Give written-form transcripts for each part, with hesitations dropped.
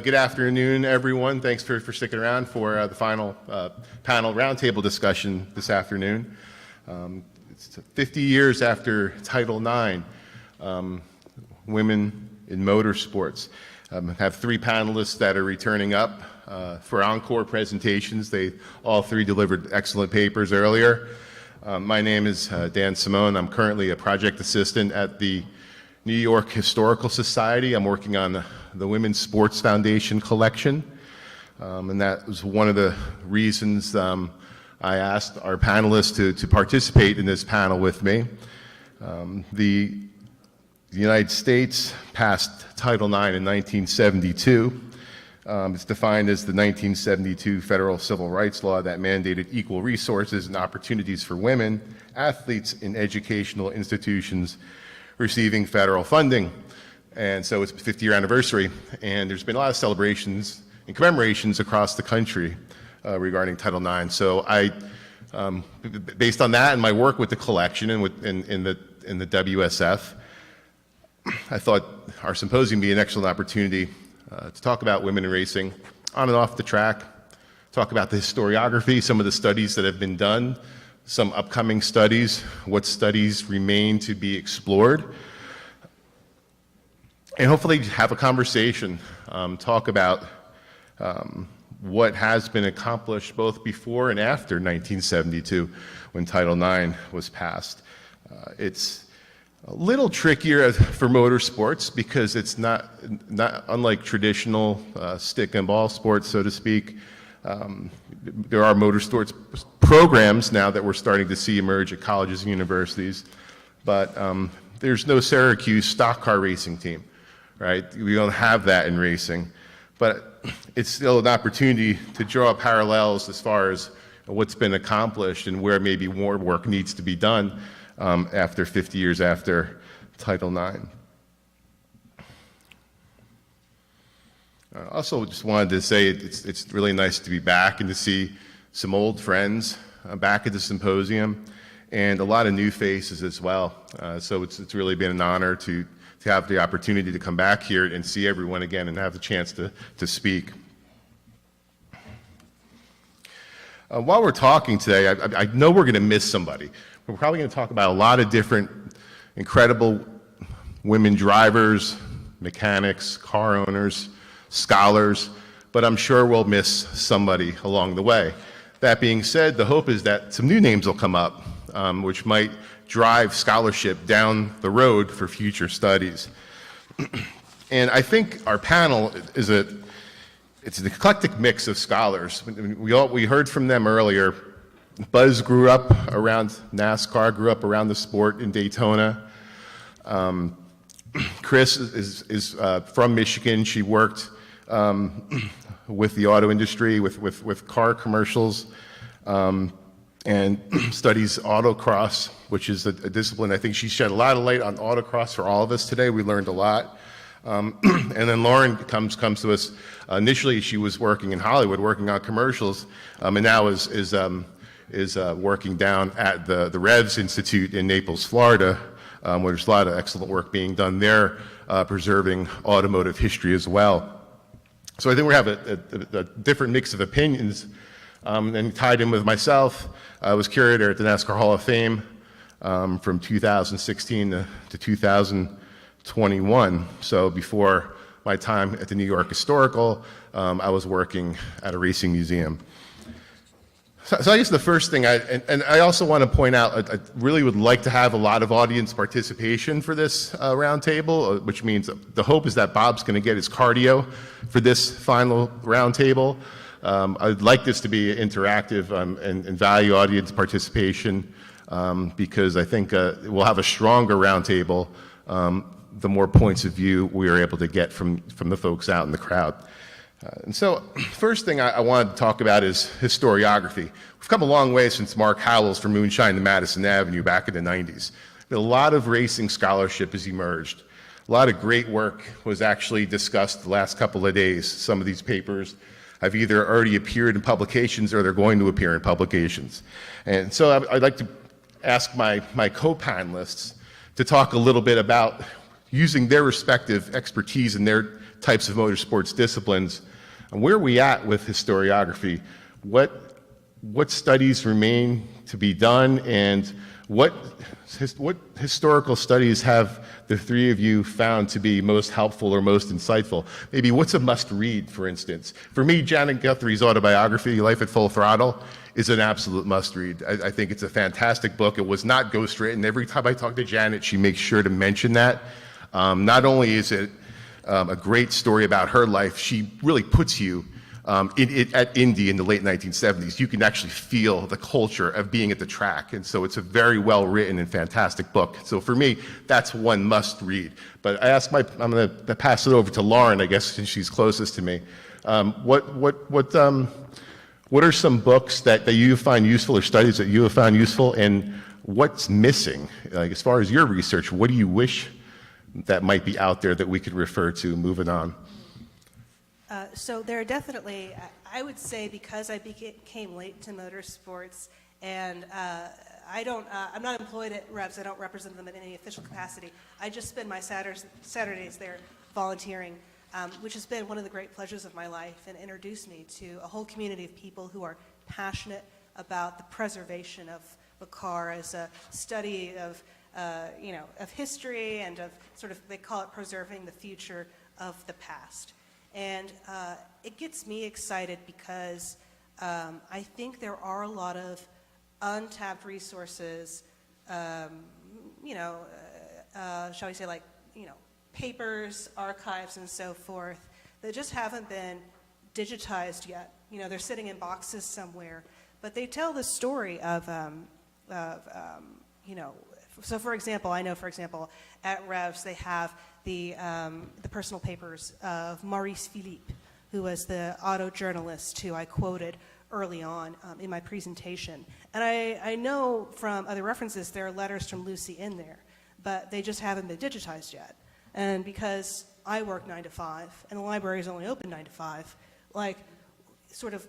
Good afternoon, everyone. Thanks for sticking around for the final panel roundtable discussion this afternoon. It's 50 years after Title IX, women in motorsports. Have three panelists that are returning up for encore presentations. They all three delivered excellent papers earlier. My name is Dan Simone. I'm currently a project assistant at the New York Historical Society. I'm working on the Women's Sports Foundation collection, and that was one of the reasons I asked our panelists to participate in this panel with me. The United States passed Title IX in 1972. It's defined as the 1972 federal civil rights law that mandated equal resources and opportunities for women, athletes in educational institutions receiving federal funding. And so it's the 50-year anniversary, and there's been a lot of celebrations and commemorations across the country regarding Title IX. So I, based on that and my work with the collection and in the WSF, I thought our symposium would be an excellent opportunity to talk about women in racing on and off the track, talk about the historiography, some of the studies that have been done, some upcoming studies, what studies remain to be explored, and hopefully have a conversation, talk about what has been accomplished both before and after 1972 when Title IX was passed. It's a little trickier for motorsports because it's not unlike traditional stick and ball sports, so to speak. There are motorsports programs now that we're starting to see emerge at colleges and universities, but there's no Syracuse stock car racing team, right? We don't have that in racing, but it's still an opportunity to draw parallels as far as what's been accomplished and where maybe more work needs to be done after 50 years after Title IX. I also just wanted to say it's really nice to be back and to see some old friends back at the symposium and a lot of new faces as well. So it's really been an honor to have the opportunity to come back here and see everyone again and have the chance to speak. While we're talking today, I know we're going to miss somebody. We're probably going to talk about a lot of different incredible women drivers, mechanics, car owners, scholars, but I'm sure we'll miss somebody along the way. That being said, the hope is that some new names will come up, which might drive scholarship down the road for future studies. And I think our panel is it's an eclectic mix of scholars. We heard from them earlier. Buzz grew up around NASCAR, grew up around the sport in Daytona. Chris is from Michigan. She worked with the auto industry, with car commercials, and studies autocross, which is a discipline. I think she shed a lot of light on autocross for all of us today. We learned a lot. And then Lauren comes to us. Initially, she was working in Hollywood, working on commercials, and now is working down at the Revs Institute in Naples, Florida, where there's a lot of excellent work being done there, preserving automotive history as well. So I think we have a different mix of opinions, and tied in with myself. I was curator at the NASCAR Hall of Fame from 2016 to 2021. So before my time at the New York Historical, I was working at a racing museum. So I guess the first thing, and I also want to point out, I really would like to have a lot of audience participation for this roundtable, which means the hope is that Bob's going to get his cardio for this final roundtable. I'd like this to be interactive and value audience participation because I think we'll have a stronger roundtable the more points of view we are able to get from the folks out in the crowd. And so first thing I wanted to talk about is historiography. We've come a long way since Mark Howells from Moonshine to Madison Avenue back in the 90s. A lot of racing scholarship has emerged. A lot of great work was actually discussed the last couple of days. Some of these papers have either already appeared in publications or they're going to appear in publications. And so I'd like to ask my co-panelists to talk a little bit about using their respective expertise and their types of motorsports disciplines. And where are we at with historiography? What studies remain to be done, and what historical studies have the three of you found to be most helpful or most insightful? Maybe what's a must-read, for instance? For me, Janet Guthrie's autobiography, Life at Full Throttle, is an absolute must-read. I think it's a fantastic book. It was not ghostwritten. Every time I talk to Janet, she makes sure to mention that. Not only is it a great story about her life, she really puts you at Indy in the late 1970s. You can actually feel the culture of being at the track. And so it's a very well written and fantastic book. So for me, that's one must read. But I'm going to pass it over to Lauren, I guess, since she's closest to me. What are some books that you find useful, or studies that you have found useful, and what's missing? Like, as far as your research, what do you wish that might be out there that we could refer to moving on? So there are definitely, I would say, because I came late to motorsports, and I'm not employed at Revs. I don't represent them in any official capacity. I just spend my Saturdays there volunteering, which has been one of the great pleasures of my life, and introduced me to a whole community of people who are passionate about the preservation of a car as a study of, of history, and of sort of, they call it preserving the future of the past. And it gets me excited because I think there are a lot of untapped resources, shall we say, like, papers, archives, and so forth, that just haven't been digitized yet. They're sitting in boxes somewhere, but they tell the story of so for example, I know, for example, at Revs they have the personal papers of Maurice Philippe, who was the auto journalist who I quoted early on in my presentation. And I know from other references there are letters from Lucy in there, but they just haven't been digitized yet. And because I work 9 to 5 and the library is only open 9 to 5, like, sort of,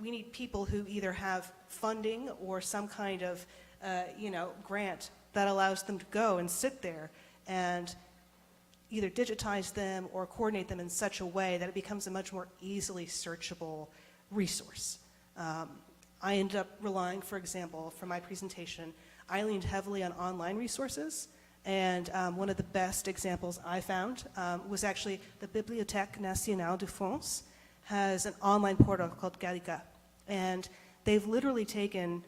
we need people who either have funding or some kind of grant that allows them to go and sit there and either digitize them or coordinate them in such a way that it becomes a much more easily searchable resource. I ended up relying, for example, for my presentation, I leaned heavily on online resources, and one of the best examples I found was actually the Bibliothèque Nationale de France has an online portal called Gallica, and they've literally taken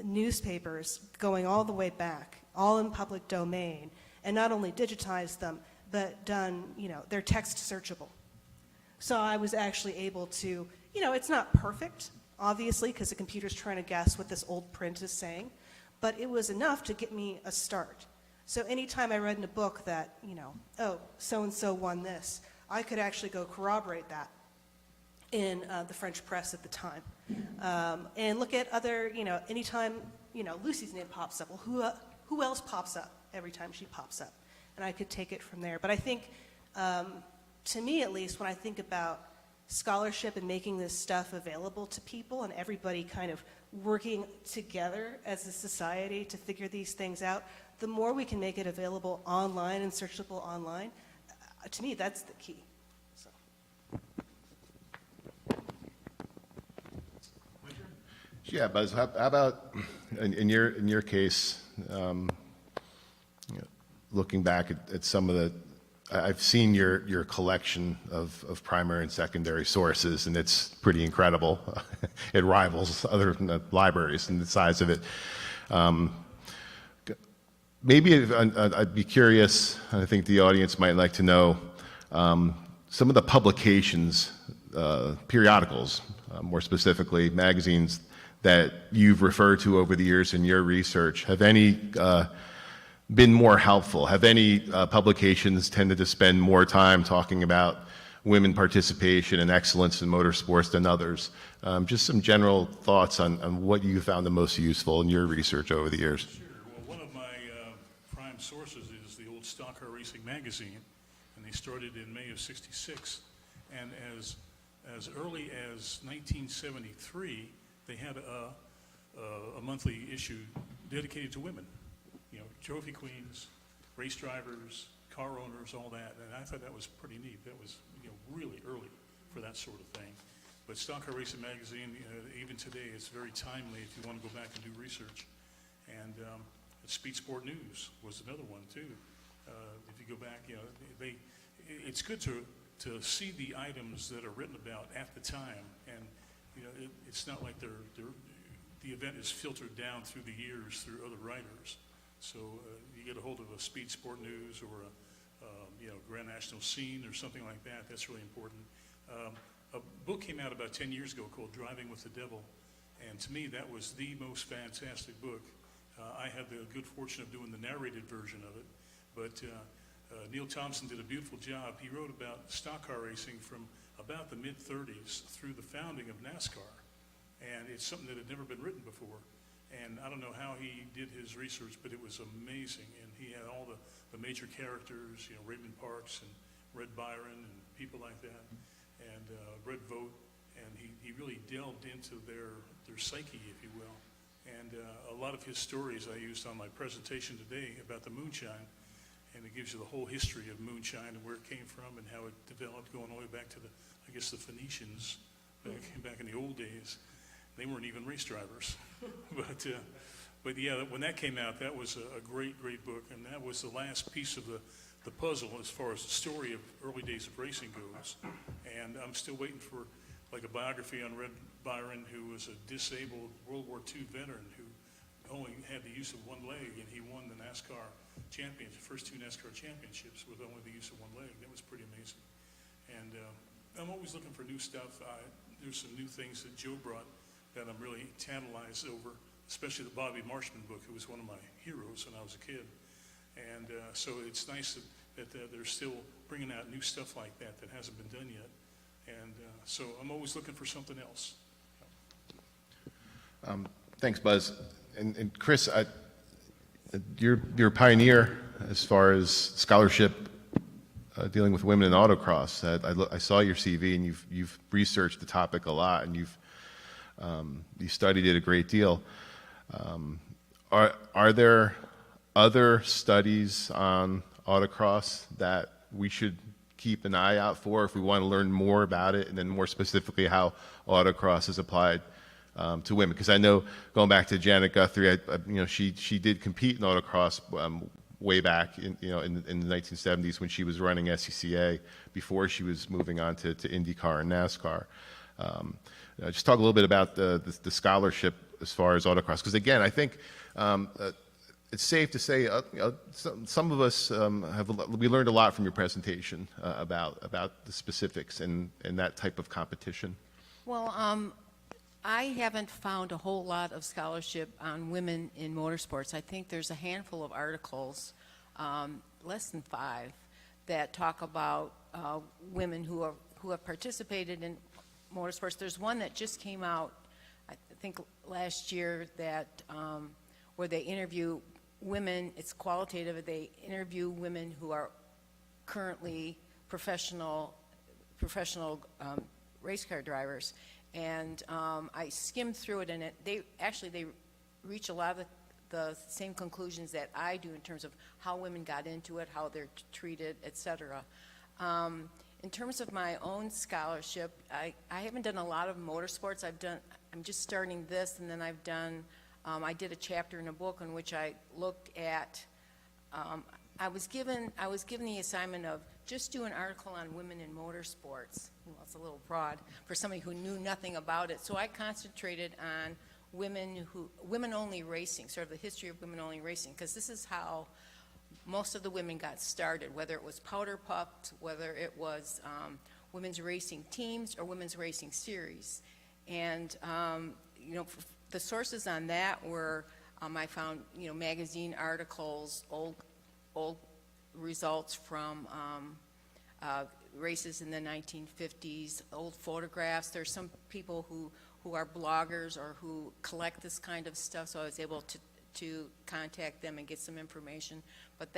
newspapers going all the way back, all in public domain, and not only digitized them, but done, they're text searchable. So I was actually able to, it's not perfect, obviously, because the computer's trying to guess what this old print is saying, but it was enough to get me a start. So anytime I read in a book that, oh, so-and-so won this, I could actually go corroborate that in the French press at the time. And look at other, anytime, Lucy's name pops up, well, who else pops up every time she pops up? And I could take it from there. But I think, to me at least, when I think about scholarship and making this stuff available to people and everybody kind of working together as a society to figure these things out, the more we can make it available online and searchable online, to me, that's the key. So. Yeah, Buzz, how about in your case, looking back at some of the, I've seen your collection of primary and secondary sources, and it's pretty incredible. It rivals other libraries in the size of it. Maybe I'd be curious, I think the audience might like to know, some of the publications, periodicals, more specifically magazines, that you've referred to over the years in your research. Have any been more helpful? Have any publications tended to spend more time talking about women participation and excellence in motorsports than others? Just some general thoughts on what you found the most useful in your research over the years. Sure. Well, one of my prime sources is the old Stock Car Racing magazine, and they started in May of '66. And as early as 1973, they had a monthly issue dedicated to women. Trophy queens, race drivers, car owners, all that. And I thought that was pretty neat. That was, really early for that sort of thing. But Stock Car Racing Magazine, even today, is very timely if you want to go back and do research. And Speed Sport News was another one too. If you go back, it's good to see the items that are written about at the time, and it's not like the event is filtered down through the years through other writers. So you get a hold of a Speed Sport News or a Grand National Scene or something like that. That's really important. A book came out about 10 years ago called Driving with the Devil, and to me that was the most fantastic book. I had the good fortune of doing the narrated version of it, but Neil Thompson did a beautiful job. He wrote about stock car racing from about the mid-30s through the founding of NASCAR, and it's something that had never been written before. And I don't know how he did his research, but it was amazing. And he had all the major characters, Raymond Parks and Red Byron and people like that, and Red Vogt, and he really delved into their psyche, if you will. And a lot of his stories I used on my presentation today about the moonshine, and it gives you the whole history of moonshine and where it came from and how it developed, going all the way back to the Phoenicians back in the old days. They weren't even race drivers, but yeah, when that came out, that was a great book, and that was the last piece of the puzzle as far as the story of early days of racing goes. And I'm still waiting for like a biography on Red Byron, who was a disabled World War II veteran who only had the use of one leg, and he won the NASCAR champions, the first 2 NASCAR championships with only the use of one leg. That was pretty amazing. And I'm always looking for new stuff. There's some new things that Joe brought that I'm really tantalized over, especially the Bobby Marshman book, who was one of my heroes when I was a kid. And so it's nice that they're still bringing out new stuff like that hasn't been done yet. And so I'm always looking for something else. Thanks, Buzz. And Chris, you're a pioneer as far as scholarship dealing with women in autocross. I saw your CV, and you've researched the topic a lot, and you studied it a great deal. Are there other studies on autocross that we should keep an eye out for if we want to learn more about it, and then more specifically how autocross is applied to women? Because I know, going back to Janet Guthrie, she did compete in autocross way back in the 1970s when she was running SCCA before she was moving on to IndyCar and NASCAR. Just talk a little bit about the scholarship as far as autocross, because again, I think it's safe to say some of us we learned a lot from your presentation about the specifics and that type of competition. Well, I haven't found a whole lot of scholarship on women in motorsports. I think there's a handful of articles, less than 5, that talk about women who have participated in motorsports. There's one that just came out, I think last year, that where they interview women. It's qualitative. They interview women who are currently professional race car drivers. And I skimmed through it, and they reach a lot of the same conclusions that I do in terms of how women got into it, how they're treated, etc. In terms of my own scholarship, I haven't done a lot of motorsports. I'm just starting this, and then I did a chapter in a book in which I looked at. I was given the assignment of just do an article on women in motorsports. Well, it's a little broad for somebody who knew nothing about it. So I concentrated on women-only racing, sort of the history of women-only racing, because this is how most of the women got started, whether it was powder puffed, whether it was women's racing teams or women's racing series. And the sources on that were I found magazine articles, old results from races in the 1950s, old photographs. There's some people who are bloggers or who collect this kind of stuff, so I was able to contact them and get some information. But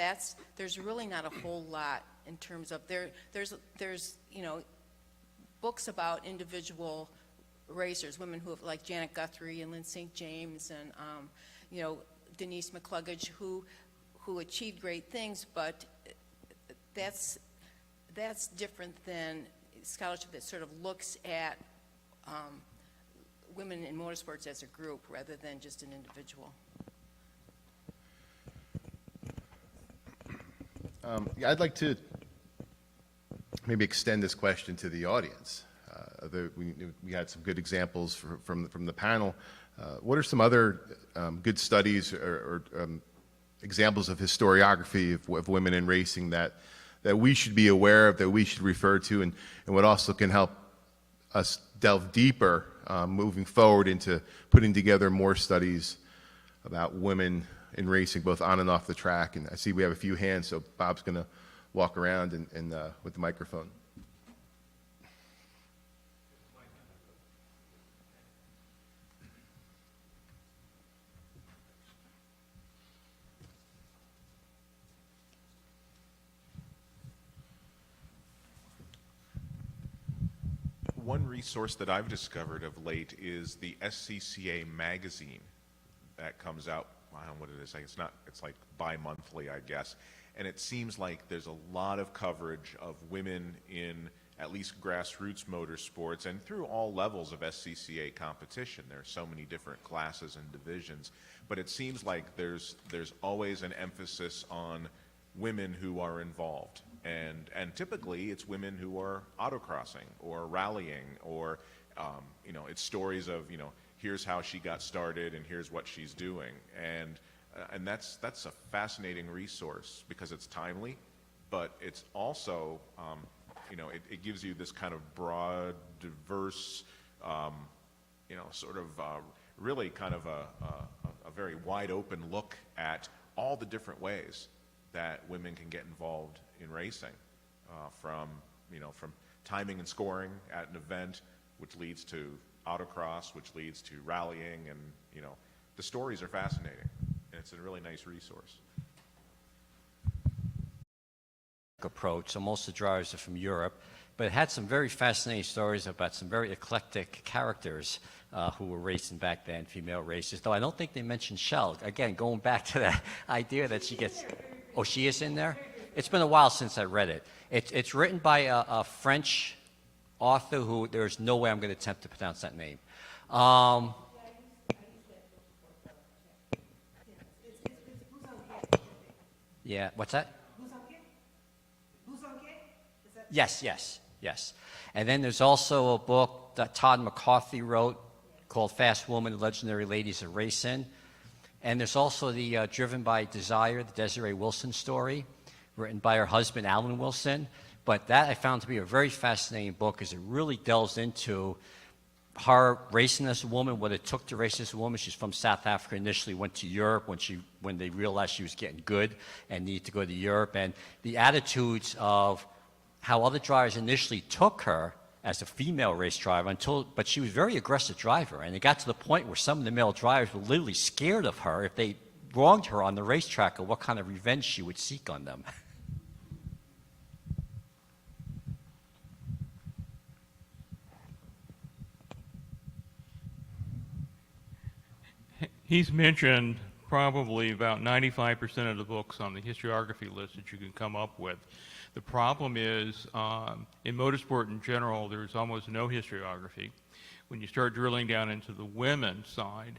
there's really not a whole lot in terms of there's books about individual racers, women who have, like Janet Guthrie and Lynn St. James and Denise McCluggage, who achieved great things, but that's different than scholarship that sort of looks at women in motorsports as a group rather than just an individual. Yeah, I'd like to maybe extend this question to the audience. We had some good examples from the panel. What are some other good studies or examples of historiography of women in racing that we should be aware of, that we should refer to, and what also can help us delve deeper moving forward into putting together more studies about women in racing, both on and off the track? And I see we have a few hands, so Bob's going to walk around and with the microphone. One resource that I've discovered of late is the SCCA magazine that comes out, I don't know what it is, it's like bi-monthly, I guess, and it seems like there's a lot of coverage of women in at least grassroots motorsports and through all levels of SCCA competition. There are so many different classes and divisions, but it seems like there's always an emphasis on women who are involved. And typically it's women who are autocrossing or rallying, or it's stories of, here's how she got started and here's what she's doing. And that's a fascinating resource because it's timely, but it's also, it gives you this kind of broad, diverse, really kind of a very wide open look at all the different ways that women can get involved in racing, from timing and scoring at an event, which leads to autocross, which leads to rallying, and the stories are fascinating, and it's a really nice resource. Approach, so most of the drivers are from Europe, but it had some very fascinating stories about some very eclectic characters who were racing back then, female racers, though I don't think they mentioned Shell. Again, going back to that idea that she gets... Oh, she is in there? It's been a while since I read it. It's written by a French author who there's no way I'm going to attempt to pronounce that name. Yeah, what's that? Yes. And then there's also a book that Todd McCarthy wrote called Fast Woman, The Legendary Ladies of Racing. And there's also the Driven by Desire, the Desiree Wilson story, written by her husband, Alan Wilson. But that I found to be a very fascinating book because it really delves into her racing as a woman, what it took to race as a woman. She's from South Africa, initially went to Europe when they realized she was getting good and needed to go to Europe. And the attitudes of how other drivers initially took her as a female race driver but she was a very aggressive driver, and it got to the point where some of the male drivers were literally scared of her if they wronged her on the racetrack or what kind of revenge she would seek on them. He's mentioned probably about 95% of the books on the historiography list that you can come up with. The problem is, in motorsport in general, there's almost no historiography. When you start drilling down into the women's side,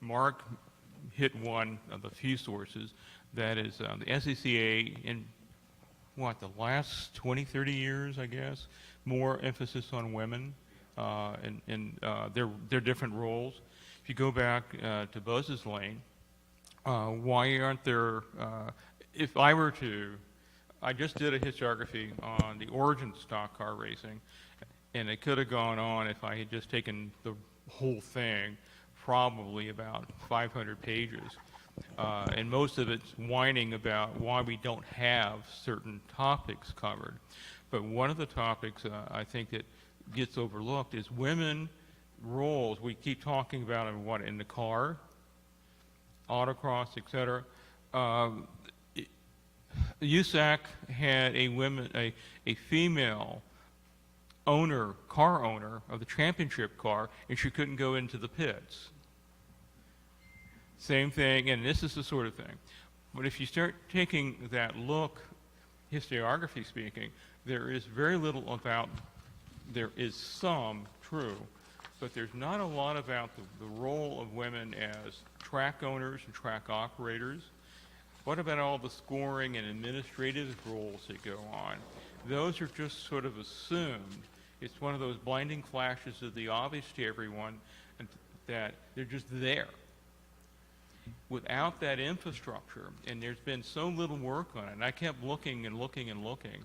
Mark hit one of the few sources, that is the SCCA in, the last 20, 30 years, I guess, more emphasis on women and their different roles. If you go back to Buzz's Lane, why aren't there, if I were to, I just did a historiography on the origin of stock car racing, and it could have gone on if I had just taken the whole thing, probably about 500 pages. And most of it's whining about why we don't have certain topics covered. But one of the topics I think that gets overlooked is women roles. We keep talking about them, in the car, autocross, etc. USAC had a female car owner of the championship car, and she couldn't go into the pits. Same thing, and this is the sort of thing. But if you start taking that look, historiography speaking, there is very little about, there is some, true, but there's not a lot about the role of women as track owners and track operators. What about all the scoring and administrative roles that go on? Those are just sort of assumed. It's one of those blinding flashes of the obvious to everyone, and that they're just there. Without that infrastructure, and there's been so little work on it, and I kept looking and looking and looking,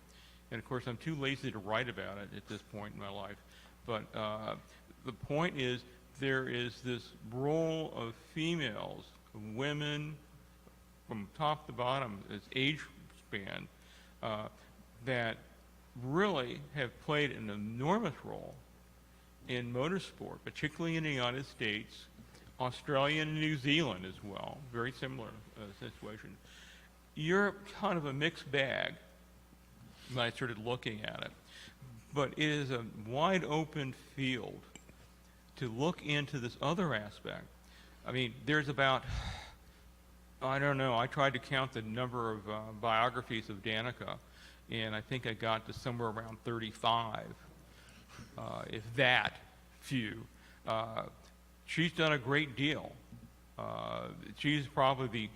and of course I'm too lazy to write about it at this point in my life, but the point is there is this role of females, of women, from top to bottom, as age span, that really have played an enormous role in motorsport, particularly in the United States, Australia and New Zealand as well, very similar situation. Europe, kind of a mixed bag when I started looking at it, but it is a wide open field to look into this other aspect. I mean, there's about, I don't know, I tried to count the number of biographies of Danica, and I think I got to somewhere around 35, if that few. She's done a great deal. She's probably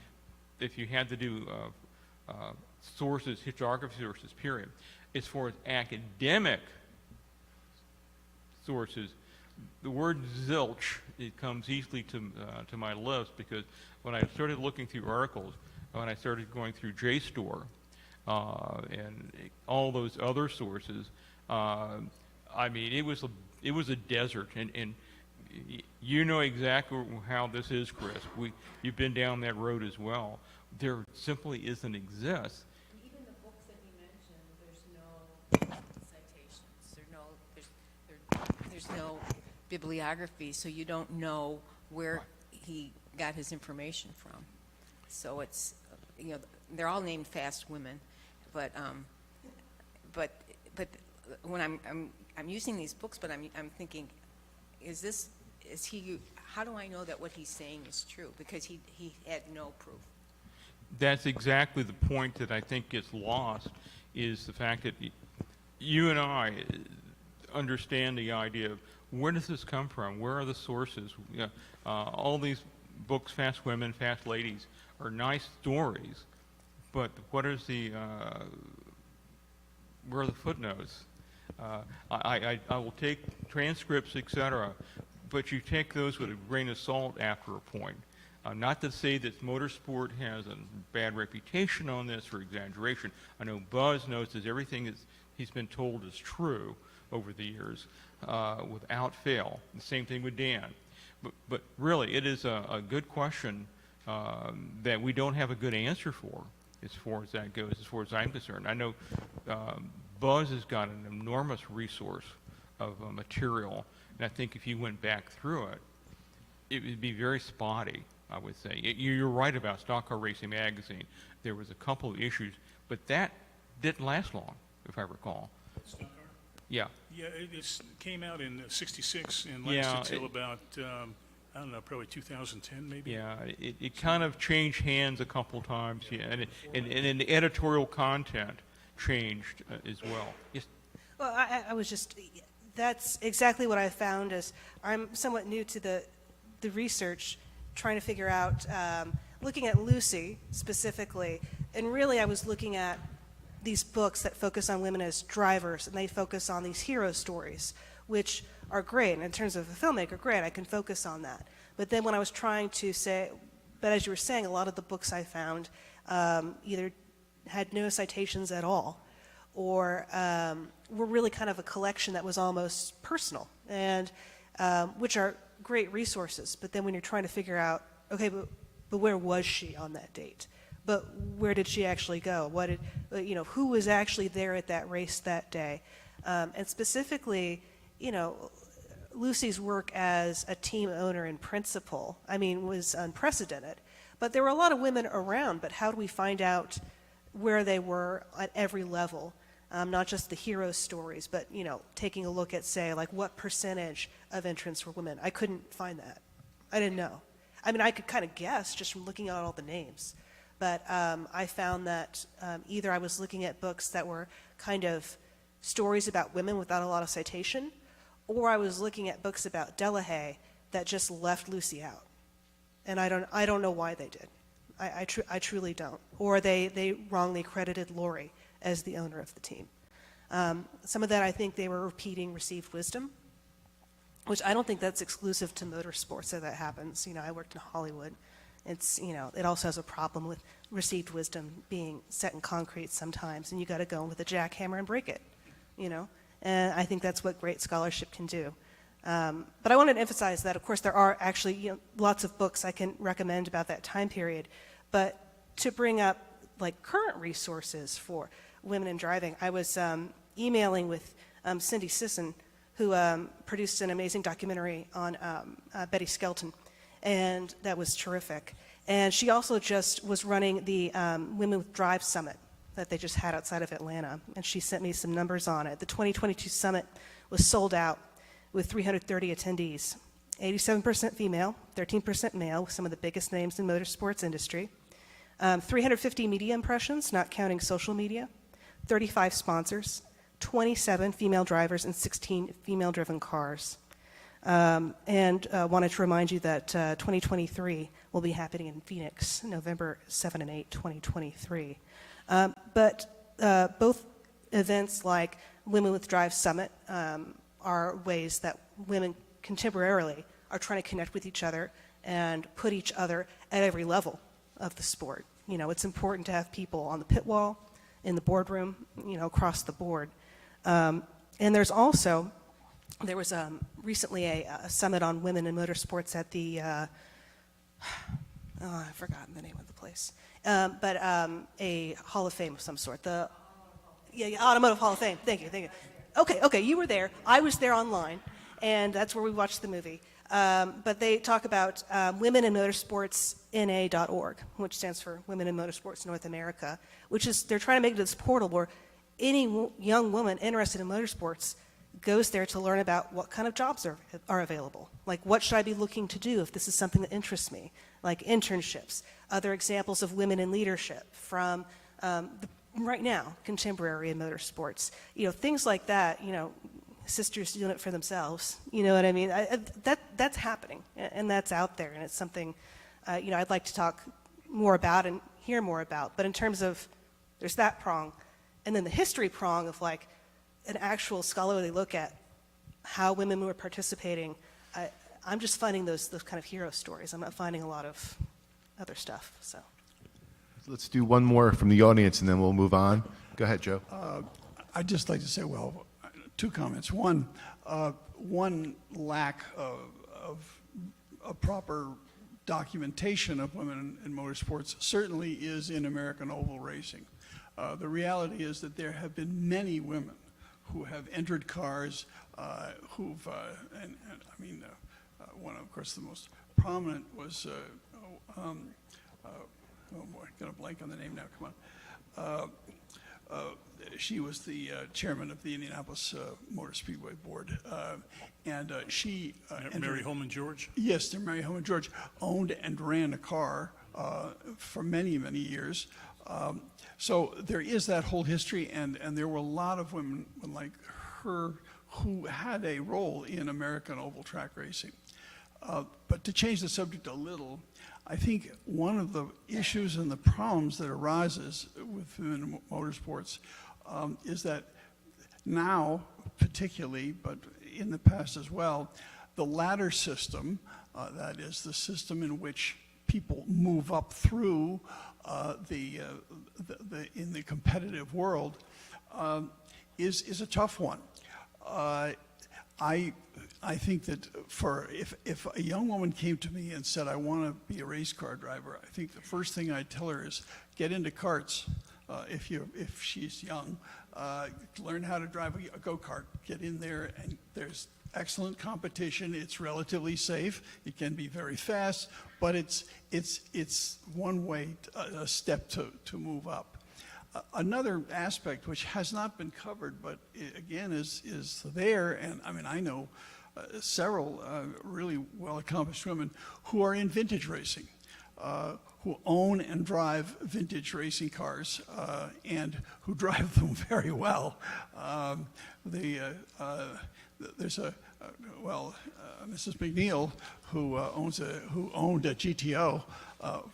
if you had to do sources, historiography sources, period, as far as academic sources, the word zilch, it comes easily to my lips, because when I started looking through articles, when I started going through JSTOR and all those other sources, I mean, it was a desert, and you know exactly how this is, Chris. You've been down that road as well. There simply isn't exist. And even the books that you mentioned, there's no citations. There's no bibliography, so you don't know where he got his information from. So it's, you know, they're all named fast women, but when I'm using these books, but I'm thinking, how do I know that what he's saying is true? Because he had no proof. That's exactly the point that I think gets lost, is the fact that you and I understand the idea of where does this come from? Where are the sources? All these books, Fast Women, Fast Ladies, are nice stories, but what is where are the footnotes? I will take transcripts, etc., but you take those with a grain of salt after a point. Not to say that motorsport has a bad reputation on this or exaggeration. I know Buzz knows that everything that he's been told is true over the years, without fail. The same thing with Dan. But really, it is a good question that we don't have a good answer for, as far as that goes, as far as I'm concerned. I know Buzz has got an enormous resource of material, and I think if you went back through it, it would be very spotty, I would say. You're right about Stock Car Racing Magazine. There was a couple of issues, but that didn't last long, if I recall. Stock car? Yeah. Yeah, it came out in '66 and Yeah, lasted till about, I don't know, probably 2010 maybe? Yeah, it kind of changed hands a couple times, yeah, and the editorial content changed as well. Yes. Well, I was just, that's exactly what I found. Is I'm somewhat new to the research, trying to figure out, looking at Lucy specifically, and really I was looking at these books that focus on women as drivers, and they focus on these hero stories, which are great. And in terms of a filmmaker, great, I can focus on that. But then when I was trying to say, but as you were saying, a lot of the books I found either had no citations at all, or were really kind of a collection that was almost personal, and which are great resources. But then when you're trying to figure out, okay, but where was she on that date? But where did she actually go? What did, who was actually there at that race that day? And specifically, Lucy's work as a team owner in principle, was unprecedented. But there were a lot of women around, but how do we find out where they were at every level? Not just the hero stories, but, taking a look at, say, like what percentage of entrants were women. I couldn't find that. I didn't know. I could kind of guess just from looking at all the names. But I found that either I was looking at books that were kind of stories about women without a lot of citation, or I was looking at books about Delahaye that just left Lucy out. And I don't know why they did. I truly don't. Or they wrongly credited Lori as the owner of the team. Some of that, I think they were repeating received wisdom, which I don't think that's exclusive to motorsports that happens. You know, I worked in Hollywood. It's, you know, it also has a problem with received wisdom being set in concrete sometimes, and you got to go in with a jackhammer and break it, you know. And I think that's what great scholarship can do. But I wanted to emphasize that, of course, there are actually, you know, lots of books I can recommend about that time period. But to bring up, like, current resources for women in driving, I was emailing with Cindy Sisson, who produced an amazing documentary on Betty Skelton, and that was terrific. And she also just was running the Women with Drive Summit that they just had outside of Atlanta, and she sent me some numbers on it. The 2022 summit was sold out with 330 attendees, 87% female, 13% male, with some of the biggest names in motorsports industry, 350 media impressions, not counting social media, 35 sponsors, 27 female drivers, and 16 female-driven cars. And wanted to remind you that 2023 will be happening in Phoenix, November 7 and 8, 2023. But both events like Women with Drive Summit are ways that women contemporarily are trying to connect with each other and put each other at every level of the sport. You know, it's important to have people on the pit wall, in the boardroom, you know, across the board. And there's also, there was recently a summit on women in motorsports at the, I've forgotten the name of the place, but a Hall of Fame of some sort, the Automotive Hall of Fame. Thank you. Okay, you were there. I was there online, and that's where we watched the movie. But they talk about Women in Motorsports NA.org, which stands for Women in Motorsports North America, which is, they're trying to make this portal where any young woman interested in motorsports goes there to learn about what kind of jobs are available. Like, what should I be looking to do if this is something that interests me? Like internships, other examples of women in leadership from right now, contemporary in motorsports. You know, things like that, you know, sisters doing it for themselves. You know what I mean? That's happening, and that's out there, and it's something, you know, I'd like to talk more about and hear more about. But in terms of, there's that prong, and then the history prong of, like, an actual scholarly look at how women were participating. I'm just finding those kind of hero stories. I'm not finding a lot of other stuff. So Let's do one more from the audience, and then we'll move on. Go ahead, Joe. I'd just like to say, well, two comments. One lack of a proper documentation of women in motorsports certainly is in American oval racing. The reality is that there have been many women who have entered cars, who've, and I mean, one of course the most prominent was, oh boy, gonna blank on the name now, come on. She was the chairman of the Indianapolis Motor Speedway board, and she... Mary Holman George? Yes, Mary Holman George owned and ran a car for many, many years. So there is that whole history, and there were a lot of women like her who had a role in American oval track racing. But to change the subject a little, I think one of the issues and the problems that arises with women in motorsports is that now, particularly, but in the past as well, the ladder system, that is the system in which people move up through in the competitive world, is a tough one. I think that if a young woman came to me and said, I want to be a race car driver, I think the first thing I'd tell her is get into karts. If she's young, learn how to drive a go-kart, get in there, and there's excellent competition. It's relatively safe. It can be very fast, but it's one way, a step to move up. Another aspect which has not been covered, but again is there, and I mean, I know several really well-accomplished women who are in vintage racing. who own and drive vintage racing cars and who drive them very well. There's Mrs. McNeil, who owned a GTO,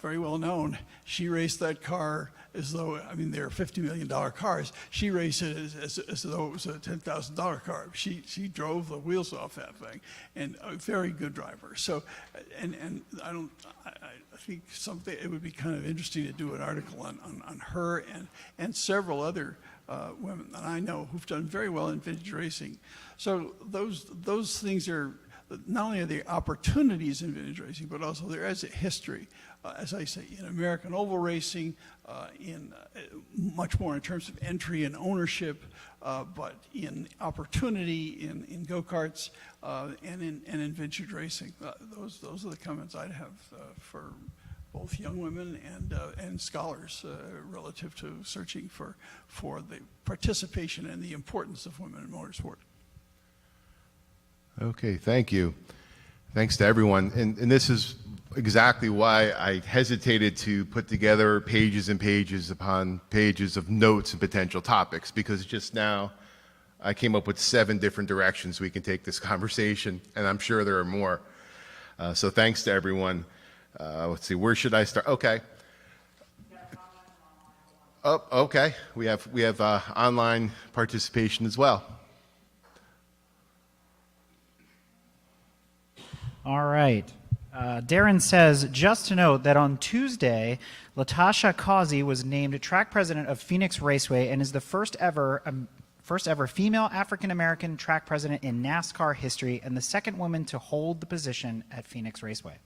very well known. She raced that car as though, I mean, they're $50 million cars. She raced it as though it was a $10,000 car. She drove the wheels off that thing, and a very good driver. So, and I think it would be kind of interesting to do an article on her and several other women that I know who've done very well in vintage racing. So those things are, not only are there opportunities in vintage racing, but also there is a history, as I say, in American oval racing, in much more in terms of entry and ownership, but in opportunity in go-karts and in vintage racing. Those are the comments I'd have for both young women and scholars relative to searching for the participation and the importance of women in motorsport. Okay, thank you. Thanks to everyone. And this is exactly why I hesitated to put together pages and pages upon pages of notes and potential topics, because just now I came up with 7 different directions we can take this conversation, and I'm sure there are more. So thanks to everyone. Let's see, where should I start? Okay. Oh, okay. We have online participation as well. All right. Darren says, just to note that on Tuesday, Latasha Causey was named track president of Phoenix Raceway and is the first ever female African-American track president in NASCAR history and the second woman to hold the position at Phoenix Raceway.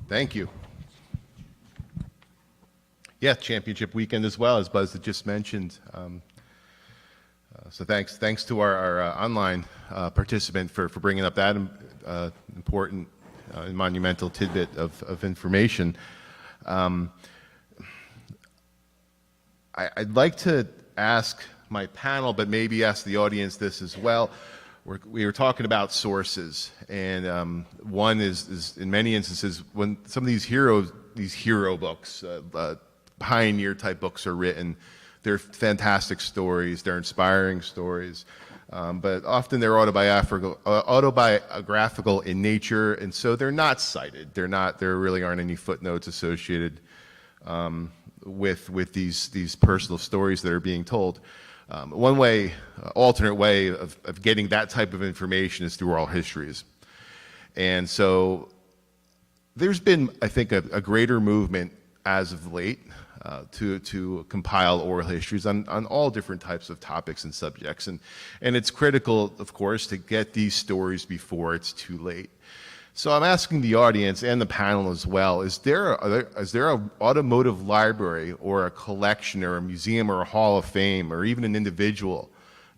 Thank you. Yeah, championship weekend as well, as Buzz had just mentioned. So thanks to our online participant for bringing up that important and monumental tidbit of information. I'd like to ask my panel, but maybe ask the audience this as well. We were talking about sources, and one is in many instances when some of these hero books, pioneer type books are written. They're fantastic stories. They're inspiring stories, but often they're autobiographical in nature, and so they're not cited. There really aren't any footnotes associated with these personal stories that are being told. One way, alternate way of getting that type of information is through oral histories, and so there's been, I think, a greater movement as of late to compile oral histories on all different types of topics and subjects. And it's critical, of course, to get these stories before it's too late. So I'm asking the audience and the panel as well, is there an automotive library or a collection or a museum or a Hall of Fame or even an individual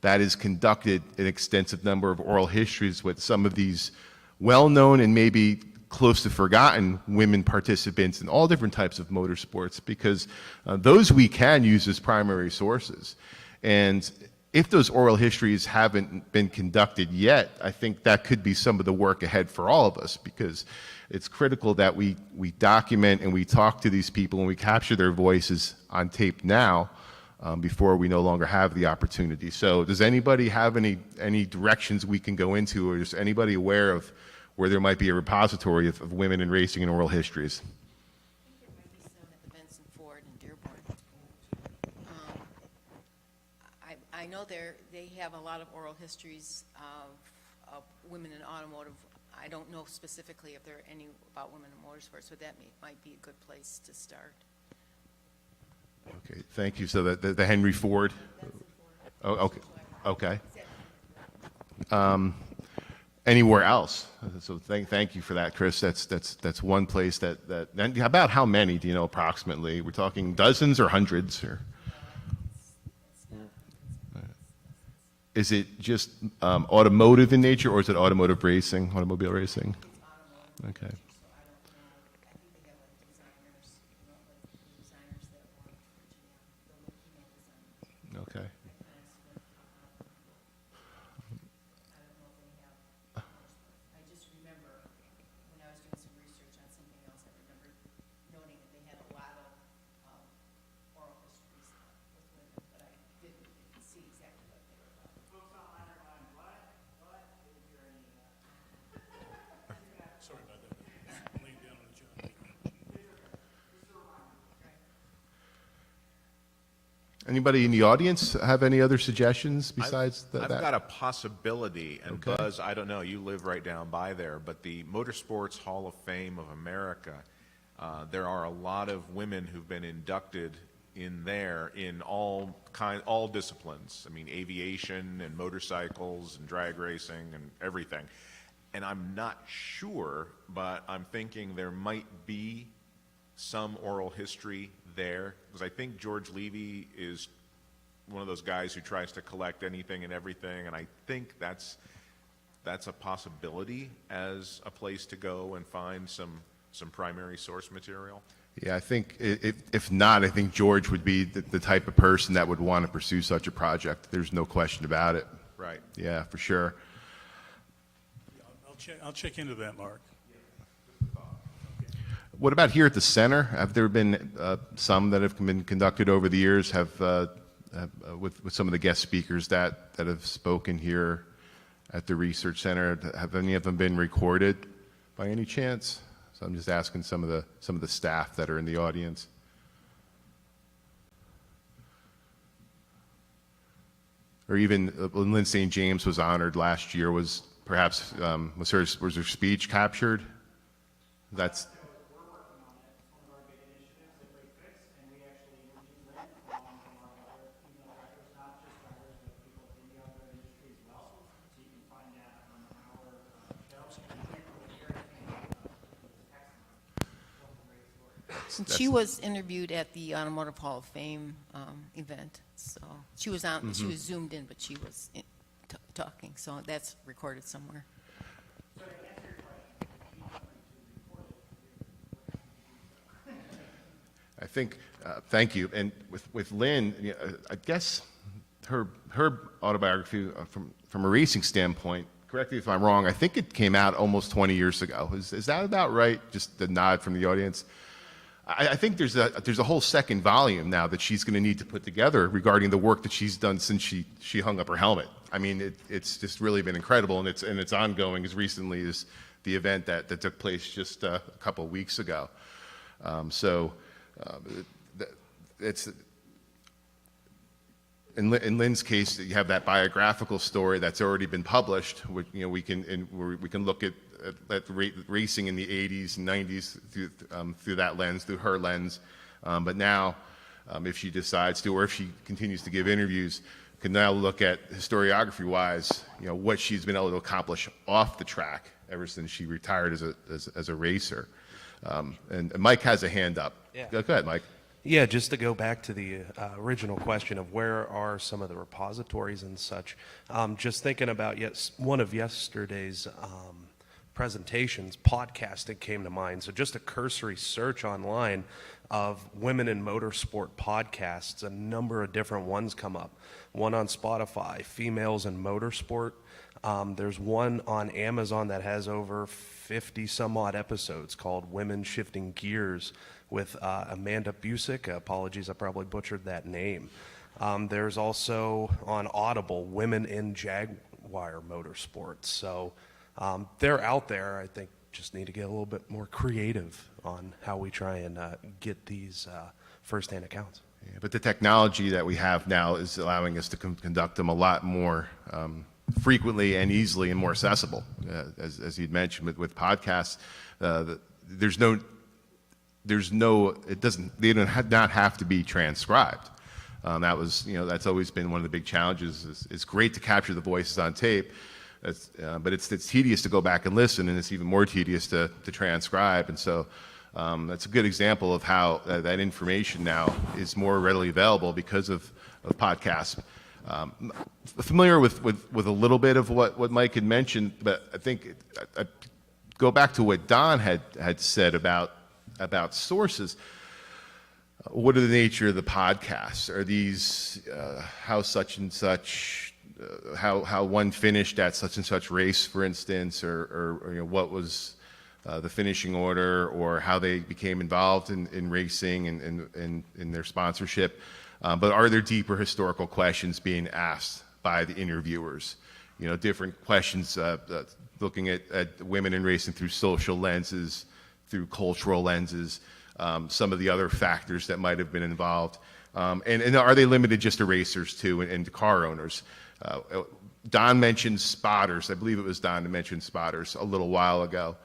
that has conducted an extensive number of oral histories with some of these well-known and maybe close to forgotten women participants in all different types of motorsports, because those we can use as primary sources. And if those oral histories haven't been conducted yet, I think that could be some of the work ahead for all of us, because it's critical that we document and we talk to these people and we capture their voices on tape now before we no longer have the opportunity. So does anybody have any directions we can go into, or is anybody aware of where there might be a repository of women in racing and oral histories? I think there might be some at the Benson Ford in Dearborn. I know they have a lot of oral histories of women in automotive. I don't know specifically if there are any about women in motorsports, so that might be a good place to start. Okay, thank you. So the Henry Ford? Oh, okay. Anywhere else? So thank you for that, Chris. That's one place that about how many do you know approximately? We're talking dozens or hundreds, or is it just automotive in nature, or is it automotive racing, automobile racing? Okay. Okay. Anybody in the audience have any other suggestions besides I've that? got a possibility, and Okay. Buzz, I don't know, you live right down by there, but the Motorsports Hall of Fame of America, there are a lot of women who've been inducted in there in all disciplines. I mean, aviation and motorcycles and drag racing and everything. And I'm not sure, but I'm thinking there might be some oral history there, because I think George Levy is one of those guys who tries to collect anything and everything, and I think that's a possibility as a place to go and find some primary source material. Yeah, I think if not, I think George would be the type of person that would want to pursue such a project. There's no question about it. Right. Yeah, for sure. I'll check into that, Mark. What about here at the center? Have there been some that have been conducted over the years? With some of the guest speakers that have spoken here at the research center? Have any of them been recorded by any chance? So I'm just asking some of the staff that are in the audience. Or even when Lynn St. James was honored last year, was her speech captured? That's. Since she was interviewed at the Automotive Hall of Fame event, so she was on. She was zoomed in, but she was talking. So that's recorded somewhere. I think, thank you. And with Lynn, I guess her autobiography from a racing standpoint, correct me if I'm wrong, I think it came out almost 20 years ago. Is that about right? Just the nod from the audience. I think there's a whole second volume now that she's going to need to put together regarding the work that she's done since she hung up her helmet. I mean, it's just really been incredible, and it's ongoing as recently as the event that took place just a couple of weeks ago. It's in Lynn's case, you have that biographical story that's already been published. We can look at racing in the 80s and 90s through that lens, through her lens. But now, if she decides to, or if she continues to give interviews, can now look at historiography-wise, what she's been able to accomplish off the track ever since she retired as a racer. And Mike has a hand up. Yeah. Go ahead, Mike. Yeah, just to go back to the original question of where are some of the repositories and such, just thinking about one of yesterday's presentations, podcasting came to mind. So just a cursory search online of women in motorsport podcasts, a number of different ones come up. One on Spotify, Females in Motorsport. There's one on Amazon that has over 50 some odd episodes called Women Shifting Gears with Amanda Busick. Apologies, I probably butchered that name. There's also on Audible, Women in Jaguar Motorsports. So they're out there. I think just need to get a little bit more creative on how we try and get these firsthand accounts. Yeah, but the technology that we have now is allowing us to conduct them a lot more frequently and easily and more accessible. As you'd mentioned with podcasts, they do not have to be transcribed. That's always been one of the big challenges. It's great to capture the voices on tape, but it's tedious to go back and listen, and it's even more tedious to transcribe. And so that's a good example of how that information now is more readily available because of podcasts. Familiar with a little bit of what Mike had mentioned, but I think I go back to what Don had said about sources. What are the nature of the podcasts? Are these how such and such, how one finished at such and such race, for instance, or what was the finishing order, or how they became involved in racing and in their sponsorship? But are there deeper historical questions being asked by the interviewers? Different questions, looking at women in racing through social lenses, through cultural lenses, some of the other factors that might have been involved. And are they limited just to racers too and to car owners? Don mentioned spotters. I believe it was Don that mentioned spotters a little while ago.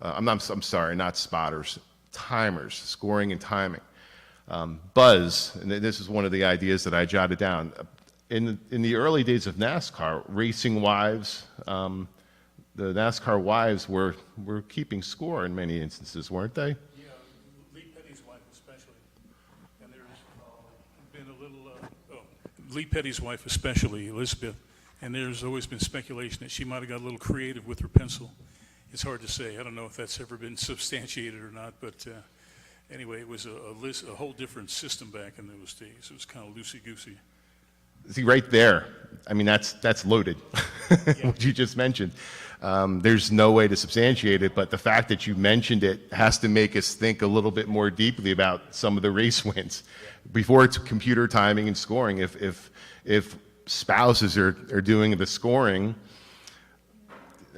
I'm sorry, not spotters, timers, scoring and timing. Buzz, and this is one of the ideas that I jotted down. In the early days of NASCAR, racing wives, the NASCAR wives were keeping score in many instances, weren't they? Yeah, Lee Petty's wife especially. And there's been a little, Lee Petty's wife especially, Elizabeth, and there's always been speculation that she might have got a little creative with her pencil. It's hard to say. I don't know if that's ever been substantiated or not, but anyway, it was a whole different system back in those days. It was kind of loosey-goosey. See, right there, I mean, that's loaded, what you just mentioned. There's no way to substantiate it, but the fact that you mentioned it has to make us think a little bit more deeply about some of the race wins. Before it's computer timing and scoring, if spouses are doing the scoring,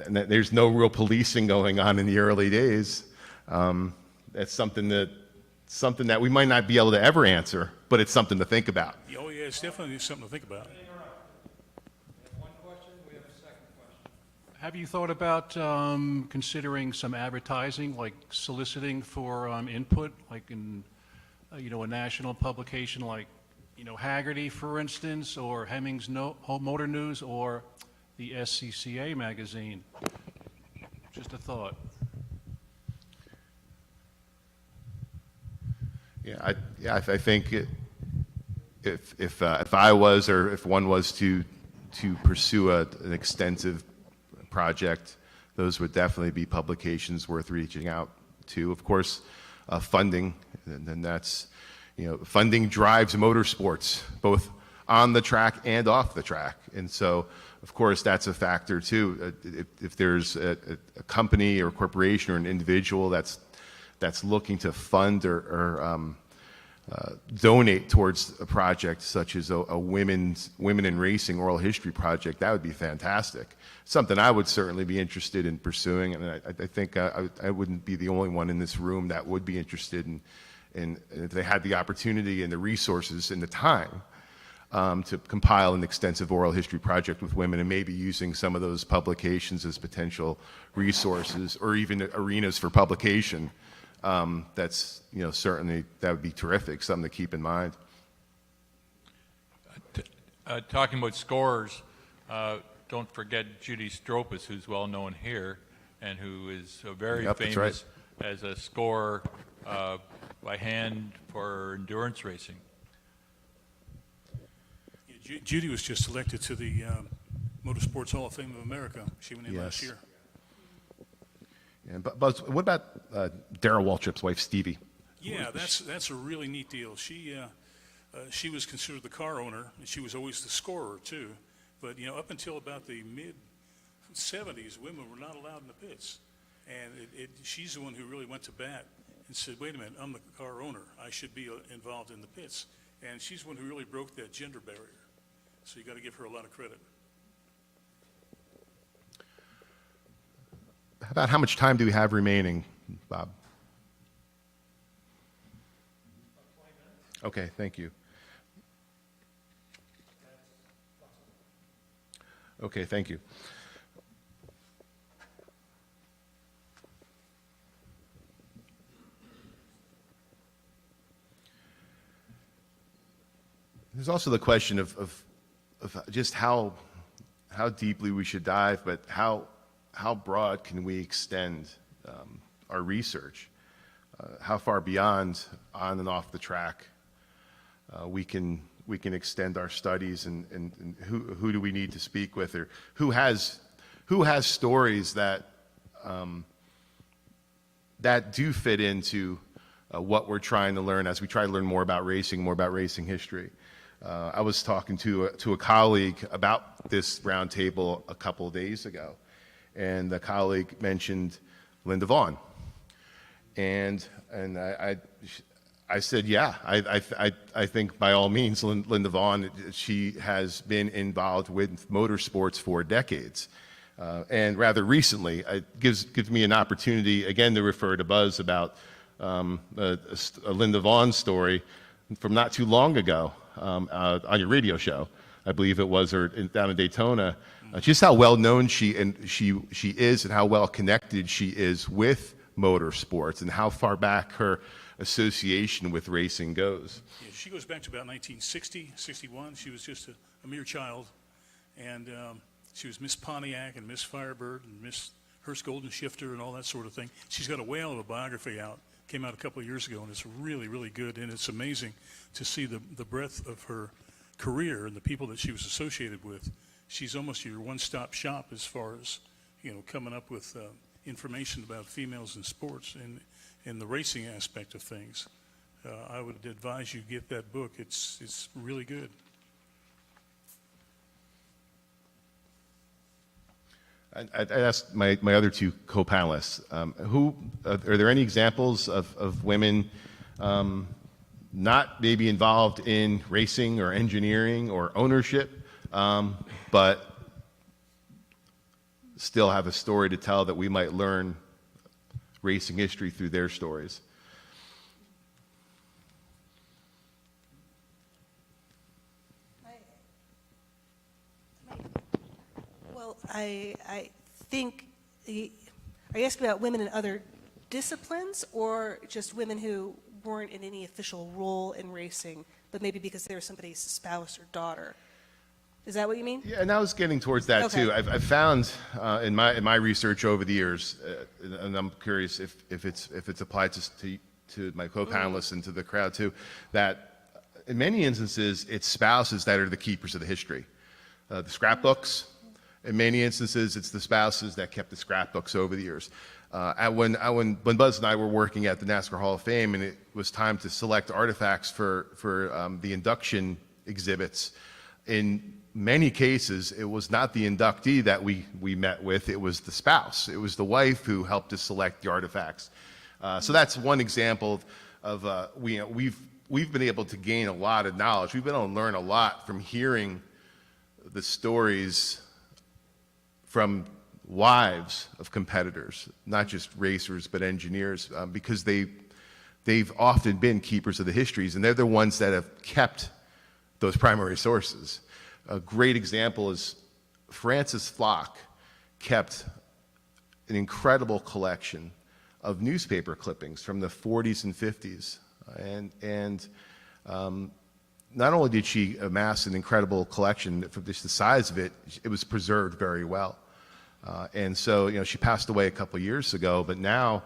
and that there's no real policing going on in the early days, that's something that we might not be able to ever answer, but it's something to think about. Oh, yeah, it's definitely something to think about. Have you thought about considering some advertising, like soliciting for input, like in, a national publication like, Haggerty, for instance, or Hemmings Motor News, or the SCCA magazine? Just a thought. Yeah, I think if I was, or if one was to pursue an extensive project, those would definitely be publications worth reaching out to. Of course, funding, and then that's, funding drives motorsports, both on the track and off the track. And so, of course, that's a factor too. If there's a company or corporation or an individual that's looking to fund or donate towards a project such as a women in racing oral history project, that would be fantastic. Something I would certainly be interested in pursuing, and I think I wouldn't be the only one in this room that would be interested in if they had the opportunity and the resources and the time to compile an extensive oral history project with women, and maybe using some of those publications as potential resources or even arenas for publication. That's, certainly that would be terrific, something to keep in mind. Talking about scorers, don't forget Judy Stropus, who's well known here and who is very famous as a scorer by hand for endurance racing. Yeah, Judy was just elected to the Motorsports Hall of Fame of America. She went in last year. Yeah, but what about Darrell Waltrip's wife, Stevie? Yeah, that's a really neat deal. She was considered the car owner, and she was always the scorer too. But up until about the mid '70s, women were not allowed in the pits, and she's the one who really went to bat and said, "Wait a minute, I'm the car owner. I should be involved in the pits." And she's the one who really broke that gender barrier. So you got to give her a lot of credit. About how much time do we have remaining, Bob? Okay, thank you. Okay, thank you. There's also the question of just how deeply we should dive, but how broad can we extend our research? How far beyond on and off the track we can extend our studies, and who do we need to speak with, or who has stories that that do fit into what we're trying to learn as we try to learn more about racing history. I was talking to a colleague about this roundtable a couple of days ago, and the colleague mentioned Linda Vaughn, and I said, yeah, I think by all means, Linda Vaughn, she has been involved with motorsports for decades, and rather recently, it gives me an opportunity again to refer to Buzz about a Linda Vaughn story from not too long ago on your radio show, I believe it was, or down in Daytona, just how well known she is and how well connected she is with motorsports and how far back her association with racing goes. Yeah, she goes back to about 1960, 61. She was just a mere child, and she was Miss Pontiac and Miss Firebird and Miss Hearst Golden Shifter and all that sort of thing. She's got a whale of a biography out. Came out a couple of years ago, and it's really, really good. And it's amazing to see the breadth of her career and the people that she was associated with. She's almost your one-stop shop as far as, coming up with information about females in sports and in the racing aspect of things. I would advise you get that book. It's really good. I asked my other two co-panelists, are there any examples of women not maybe involved in racing or engineering or ownership, but still have a story to tell that we might learn racing history through their stories? Well, I think, are you asking about women in other disciplines or just women who weren't in any official role in racing, but maybe because they were somebody's spouse or daughter? Is that what you mean? Yeah, and I was getting towards that Okay. too. I've found in my research over the years, and I'm curious if it's applied to my co-panelists and to the crowd too, that in many instances it's spouses that are the keepers of the history, the scrapbooks. In many instances, it's the spouses that kept the scrapbooks over the years. When Buzz and I were working at the NASCAR Hall of Fame, and it was time to select artifacts for the induction exhibits, in many cases, it was not the inductee that we met with, it was the spouse. It was the wife who helped us select the artifacts. So that's one example of we've been able to gain a lot of knowledge. We've been able to learn a lot from hearing the stories from wives of competitors, not just racers, but engineers, because they've often been keepers of the histories, and they're the ones that have kept those primary sources. A great example is Frances Flock kept an incredible collection of newspaper clippings from the 40s and 50s. And not only did she amass an incredible collection, for just the size of it, it was preserved very well. And so, she passed away a couple years ago, but now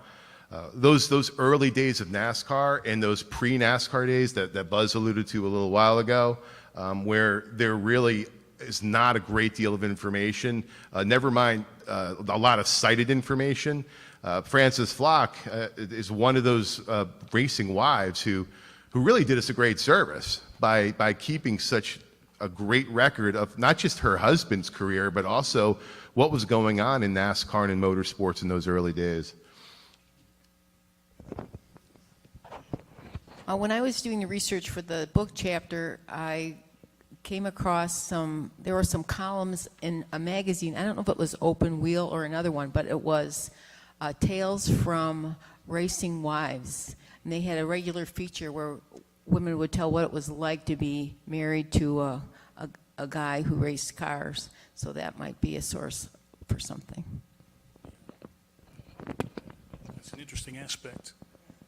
those early days of NASCAR and those pre-NASCAR days that Buzz alluded to a little while ago, where there really is not a great deal of information, never mind a lot of cited information. Frances Flock is one of those racing wives who really did us a great service by keeping such a great record of not just her husband's career, but also what was going on in NASCAR and in motorsports in those early days. When I was doing the research for the book chapter, I came across there were some columns in a magazine. I don't know if it was Open Wheel or another one, but it was Tales from Racing Wives. And they had a regular feature where women would tell what it was like to be married to a guy who raced cars. So that might be a source for something. It's an interesting aspect.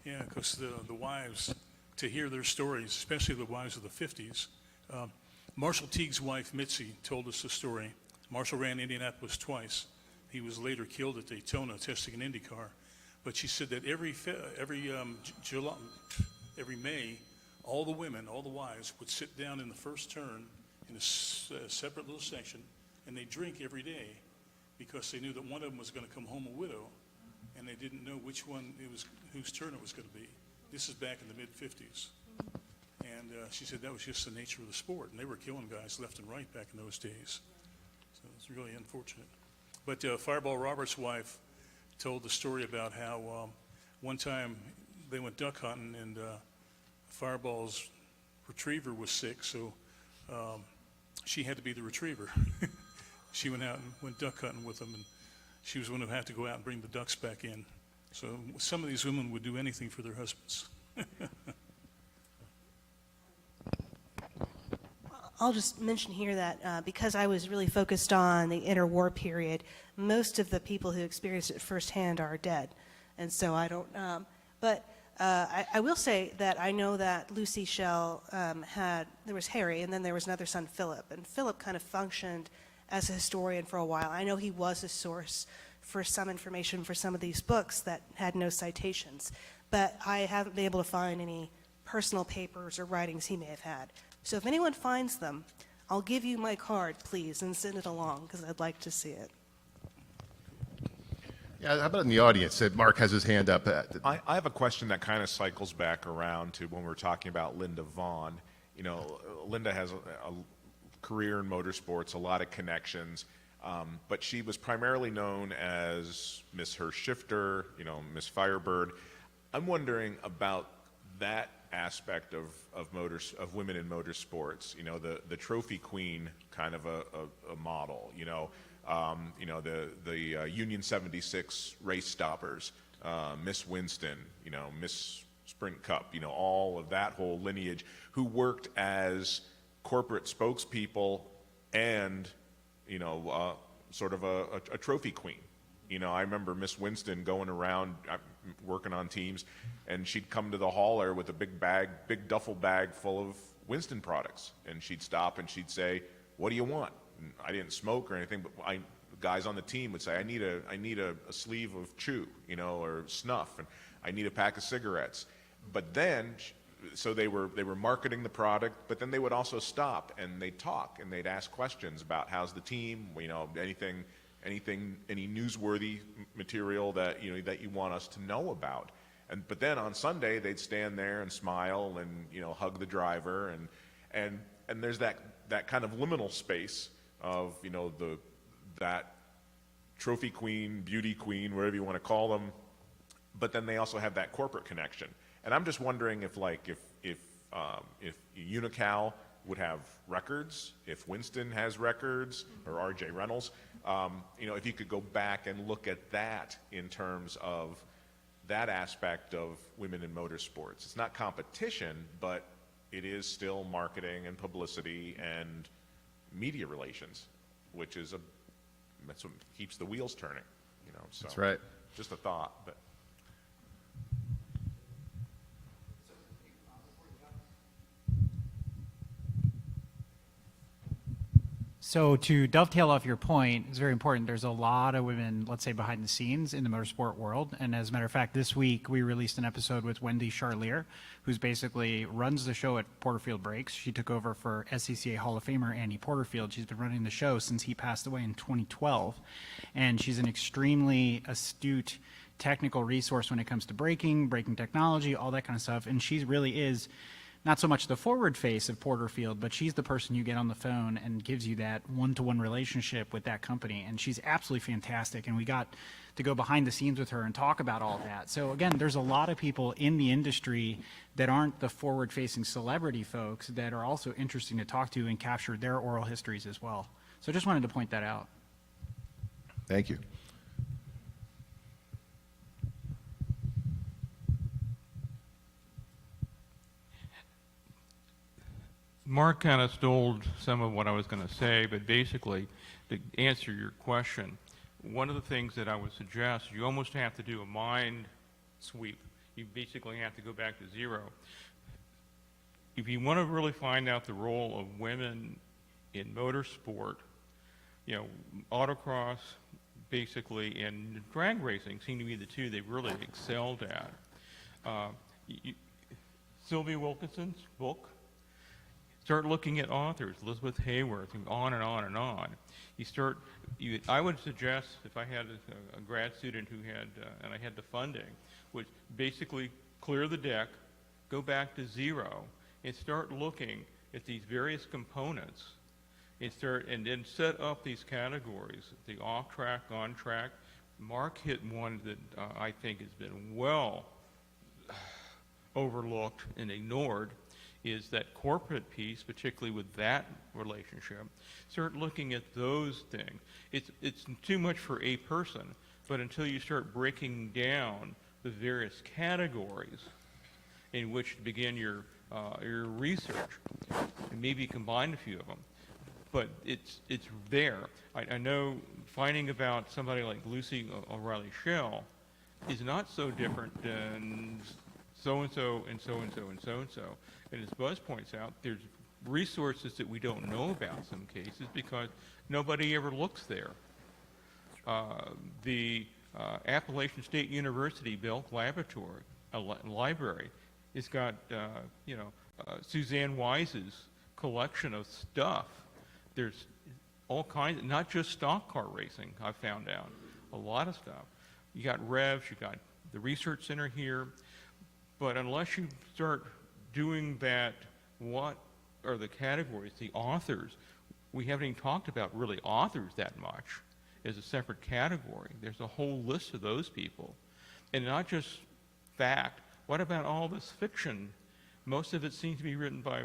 Yeah, because the wives, to hear their stories, especially the wives of the 50s. Marshall Teague's wife, Mitzi, told us a story. Marshall ran Indianapolis twice. He was later killed at Daytona testing an Indy car. But she said that every May, all the women, all the wives, would sit down in the first turn in a separate little section, and they drink every day because they knew that one of them was going to come home a widow, and they didn't know which one whose turn it was going to be. This is back in the mid-50s. And she said that was just the nature of the sport, and they were killing guys left and right back in those days. So it's really unfortunate. But Fireball Roberts' wife told the story about how one time they went duck hunting, and Fireball's retriever was sick, so she had to be the retriever. She went out and went duck hunting with them, and she was the one who had to go out and bring the ducks back in. So some of these women would do anything for their husbands. I'll just mention here that because I was really focused on the interwar period, most of the people who experienced it firsthand are dead. And so I don't, I will say that I know that Lucy Schell there was Harry, and then there was another son, Philip. And Philip kind of functioned as a historian for a while. I know he was a source for some information for some of these books that had no citations, but I haven't been able to find any personal papers or writings he may have had. So if anyone finds them, I'll give you my card, please, and send it along, because I'd like to see it. Yeah, how about in the audience? Mark has his hand up. I have a question that kind of cycles back around to when we're talking about Linda Vaughn. You know, Linda has a career in motorsports, a lot of connections, but she was primarily known as Miss Her Shifter, you know, Miss Firebird. I'm wondering about that aspect of women in motorsports. You know, the trophy queen kind of a model. You know, the Union 76 race stoppers, Miss Winston. You know, Miss Sprint Cup. You know, all of that whole lineage who worked as corporate spokespeople and sort of a trophy queen. You know, I remember Miss Winston going around working on teams, and she'd come to the hauler with a big duffel bag full of Winston products, and she'd stop and she'd say, "What do you want?" And I didn't smoke or anything, but the guys on the team would say, "I need a sleeve of chew, you know, or snuff, and I need a pack of cigarettes." But then, so they were marketing the product, but then they would also stop and they'd talk and they'd ask questions about how's the team, you know, any newsworthy material that you want us to know about. But then on Sunday they'd stand there and smile and hug the driver, and there's that kind of liminal space of that trophy queen, beauty queen, whatever you want to call them. But then they also have that corporate connection. And I'm just wondering if Unical would have records, if Winston has records, or R.J. Reynolds, if you could go back and look at that in terms of that aspect of women in motorsports. It's not competition, but it is still marketing and publicity and media relations, that's what keeps the wheels turning. So That's right. Just a thought, but. So to dovetail off your point, it's very important. There's a lot of women, let's say, behind the scenes in the motorsport world. And as a matter of fact, this week we released an episode with Wendy Charlier, who's basically runs the show at Porterfield Brakes. She took over for SCCA Hall of Famer Andy Porterfield. She's been running the show since he passed away in 2012. And she's an extremely astute technical resource when it comes to braking technology, all that kind of stuff. And she really is not so much the forward face of Porterfield, but she's the person you get on the phone and gives you that one-to-one relationship with that company. And she's absolutely fantastic. And we got to go behind the scenes with her and talk about all that. So again, there's a lot of people in the industry that aren't the forward-facing celebrity folks that are also interesting to talk to and capture their oral histories as well. So I just wanted to point that out. Thank you. Mark kind of stole some of what I was going to say, but basically, to answer your question, one of the things that I would suggest, you almost have to do a mind sweep. You basically have to go back to zero. If you want to really find out the role of women in motorsport, autocross, basically, and drag racing seem to be the two they really excelled at. Sylvia Wilkinson's book. Start looking at authors, Elizabeth Hayworth, and on and on and on. I would suggest, if I had a grad student who had, and I had the funding, would basically clear the deck, go back to zero, and start looking at these various components, and then set up these categories, the off-track, on-track. Mark hit one that I think has been well overlooked and ignored, is that corporate piece, particularly with that relationship. Start looking at those things. It's too much for a person, but until you start breaking down the various categories in which to begin your your research, and maybe combine a few of them. But it's there. I know finding about somebody like Lucy O'Reilly Schell is not so different than so-and-so and so-and-so and so-and-so. And as Buzz points out, there's resources that we don't know about in some cases because nobody ever looks there. The Appalachian State University Belk Laboratory, library, it's got, Suzanne Wise's collection of stuff. There's all kinds, not just stock car racing, I found out. A lot of stuff. You got Revs, you got the research center here, but unless you start doing that, what are the categories, the authors? We haven't even talked about really authors that much as a separate category. There's a whole list of those people. And not just fact, what about all this fiction? Most of it seems to be written by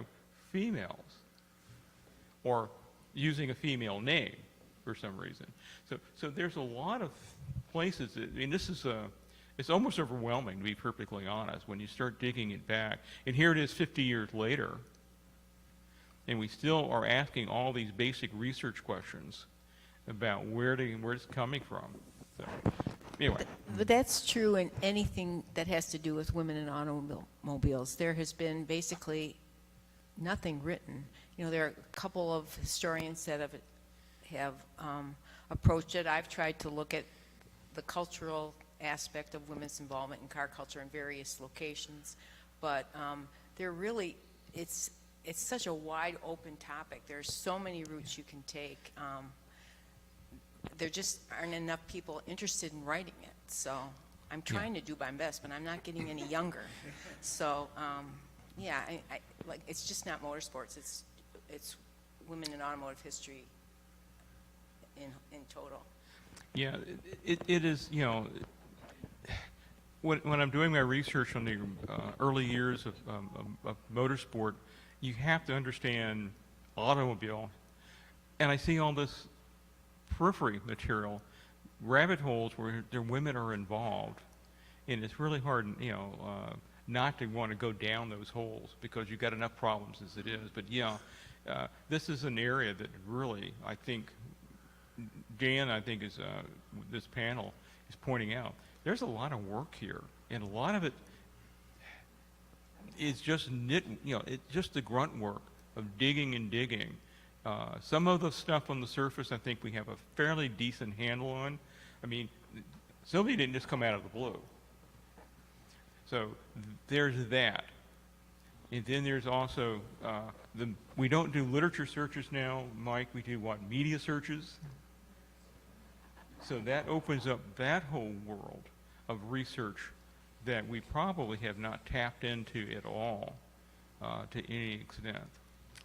females or using a female name for some reason. So there's a lot of places that, I mean, it's almost overwhelming, to be perfectly honest, when you start digging it back. And here it is 50 years later, and we still are asking all these basic research questions about where it's coming from. So, anyway. But that's true in anything that has to do with women in automobiles. There has been basically nothing written. There are a couple of historians that have approached it. I've tried to look at the cultural aspect of women's involvement in car culture in various locations, but it's such a wide open topic. There's so many routes you can take. There just aren't enough people interested in writing it. So I'm trying to do my best, but I'm not getting any younger. So I like, it's just not motorsports. It's women in automotive history in total. Yeah, it is, when I'm doing my research on the early years of motorsport, you have to understand automobile, and I see all this periphery material, rabbit holes where the women are involved, and it's really hard, not to want to go down those holes because you've got enough problems as it is. But this is an area that really, I think, Dan, is this panel is pointing out. There's a lot of work here, and a lot of it is just it's just the grunt work of digging and digging. Some of the stuff on the surface, I think we have a fairly decent handle on. I mean, somebody didn't just come out of the blue. So there's that. And then there's also, we don't do literature searches now, Mike, we do what, media searches? So that opens up that whole world of research that we probably have not tapped into at all to any extent.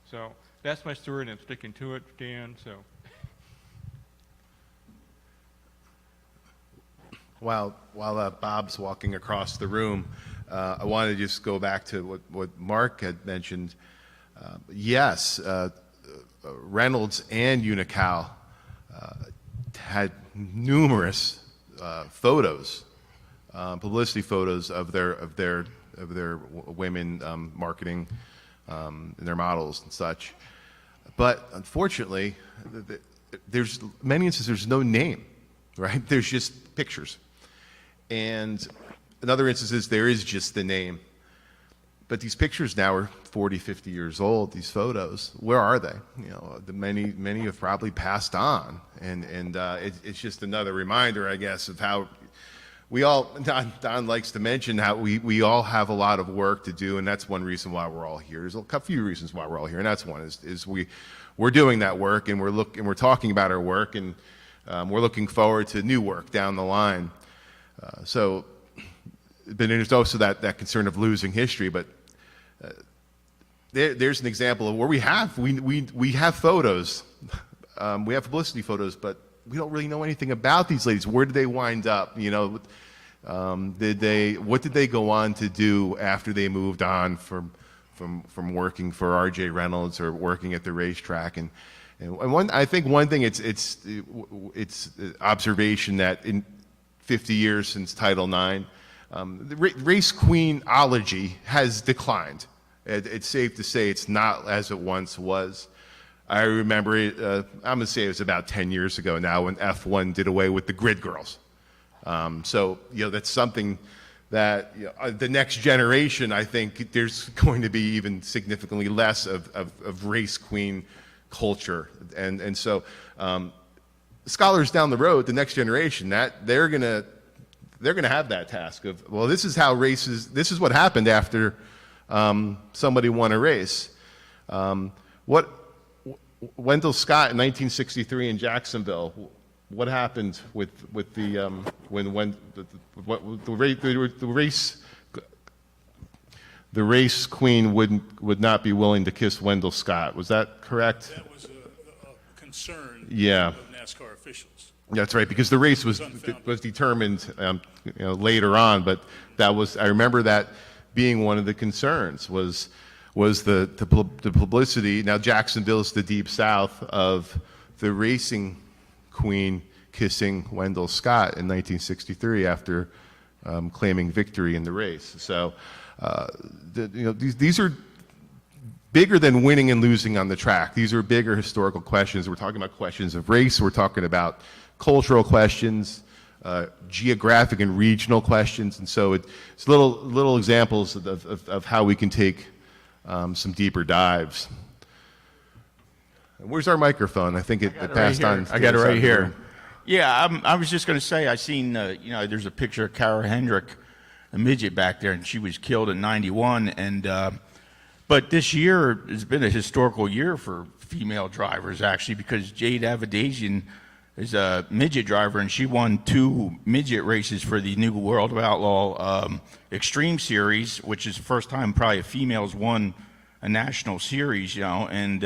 So that's my story, and I'm sticking to it, Dan. So, While Bob's walking across the room, I want to just go back to what Mark had mentioned. Yes, Reynolds and Unocal had numerous photos, publicity photos of their women marketing their models and such. But unfortunately, there's many instances there's no name, right? There's just pictures. And in other instances, there is just the name. But these pictures now are 40, 50 years old, these photos. Where are they? Many have probably passed on. And it's just another reminder, I guess, of how we all, Don likes to mention how we all have a lot of work to do, and that's one reason why we're all here. There's a few reasons why we're all here, and that's one is we're doing that work, and we're talking about our work, and we're looking forward to new work down the line. But there's also that concern of losing history. But there's an example of where we have photos, we have publicity photos, but we don't really know anything about these ladies. Where did they wind up? What did they go on to do after they moved on from working for R.J. Reynolds or working at the racetrack? And I think one thing it's observation that in 50 years since Title IX, the race queenology has declined. It's safe to say it's not as it once was. I remember it, I'm going to say it was about 10 years ago now when F1 did away with the grid girls. So, that's something that the next generation, I think there's going to be even significantly less of race queen culture. And so scholars down the road, the next generation, that they're going to have that task of, well, this is how races, this is what happened after somebody won a race. Wendell Scott in 1963 in Jacksonville, what happened with the race queen would not be willing to kiss Wendell Scott? Was that correct? That was a concern Yeah. of NASCAR officials. That's right, because the race was determined later on, but I remember that being one of the concerns was the publicity. Now Jacksonville is the deep south of the racing queen kissing Wendell Scott in 1963 after claiming victory in the race. So these are bigger than winning and losing on the track. These are bigger historical questions. We're talking about questions of race. We're talking about cultural questions, geographic and regional questions. And so it's little examples of how we can take some deeper dives. Where's our microphone? I think it passed on. I got it right here. Yeah, I was just going to say, I seen, there's a picture of Kara Hendrick, a midget back there, and she was killed in '91. But this year has been a historical year for female drivers, actually, because Jade Avadasian is a midget driver, and she won 2 midget races for the New World of Outlaw Extreme Series, which is the first time probably a female's won a national series, and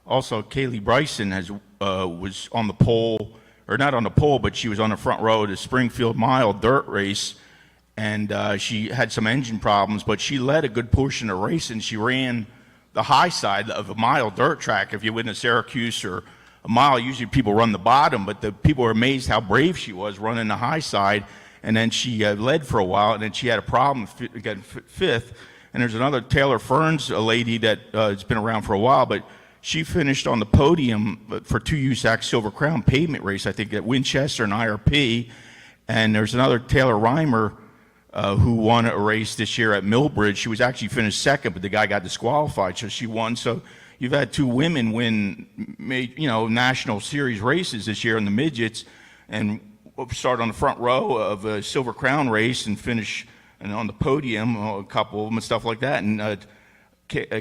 also Kaylee Bryson was on the pole, or not on the pole, but she was on the front row of the Springfield Mile dirt race, and she had some engine problems, but she led a good portion of the race, and she ran the high side of a mile dirt track. If you went to Syracuse or a mile, usually people run the bottom, but the people were amazed how brave she was running the high side, and then she led for a while, and then she had a problem getting 5th. And there's another Taylor Ferns, a lady that has been around for a while, but she finished on the podium for 2 USAC Silver Crown pavement race, I think, at Winchester and IRP. And there's another Taylor Reimer who won a race this year at Millbridge. She was actually finished 2nd, but the guy got disqualified, so she won. So you've had 2 women win, national series races this year in the midgets, and start on the front row of a Silver Crown race and finish on the podium, a couple of them and stuff like that. And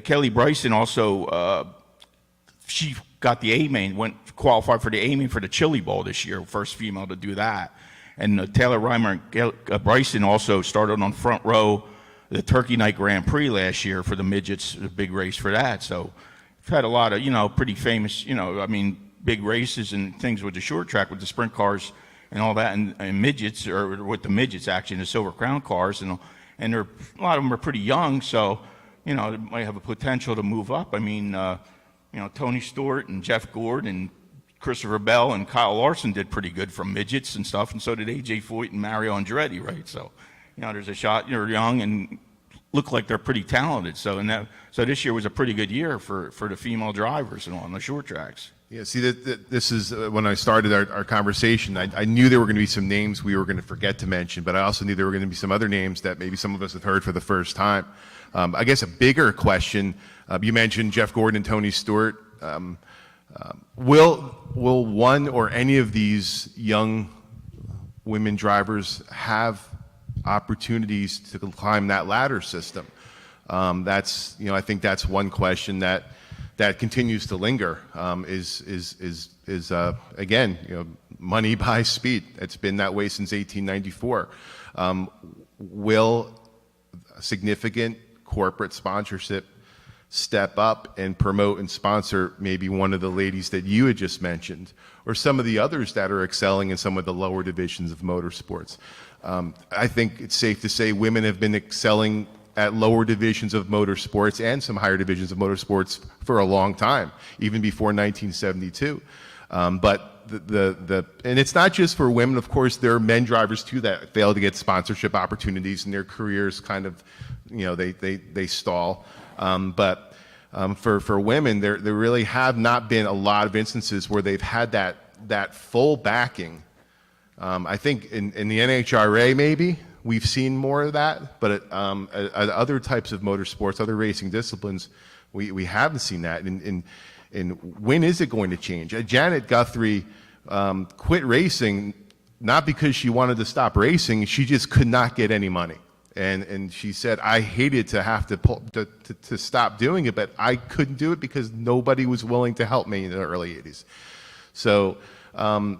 Kelly Bryson also, she got the A-main, qualified for the A-main for the Chili Bowl this year, first female to do that. And Taylor Reimer and Bryson also started on front row the Turkey Night Grand Prix last year for the midgets, a big race for that. So we've had a lot of, pretty famous, big races and things with the short track, with the sprint cars and all that, and midgets, or with the midgets actually, and the Silver Crown cars, and a lot of them are pretty young, so, they might have a potential to move up. I mean, Tony Stewart and Jeff Gord and Christopher Bell and Kyle Larson did pretty good from midgets and stuff, and so did A.J. Foyt and Mario Andretti, right? So, there's a shot. They're young and look like they're pretty talented. So, so this year was a pretty good year for the female drivers and on the short tracks. Yeah, see, this is when I started our conversation, I knew there were going to be some names we were going to forget to mention, but I also knew there were going to be some other names that maybe some of us have heard for the first time. I guess a bigger question, you mentioned Jeff Gordon and Tony Stewart. Will one or any of these young women drivers have opportunities to climb that ladder system? That's, I think that's one question that continues to linger. Again, money buys speed. It's been that way since 1894. Will significant corporate sponsorship step up and promote and sponsor maybe one of the ladies that you had just mentioned, or some of the others that are excelling in some of the lower divisions of motorsports? I think it's safe to say women have been excelling at lower divisions of motorsports and some higher divisions of motorsports for a long time, even before 1972. But and it's not just for women. Of course, there are men drivers too that fail to get sponsorship opportunities, and their careers kind of, they stall. For women, there really have not been a lot of instances where they've had that full backing. I think in the NHRA maybe we've seen more of that, but at other types of motorsports, other racing disciplines, we haven't seen that. And when is it going to change? Janet Guthrie quit racing not because she wanted to stop racing, she just could not get any money. And she said, I hated to have to stop doing it, but I couldn't do it because nobody was willing to help me in the early 80s. So, and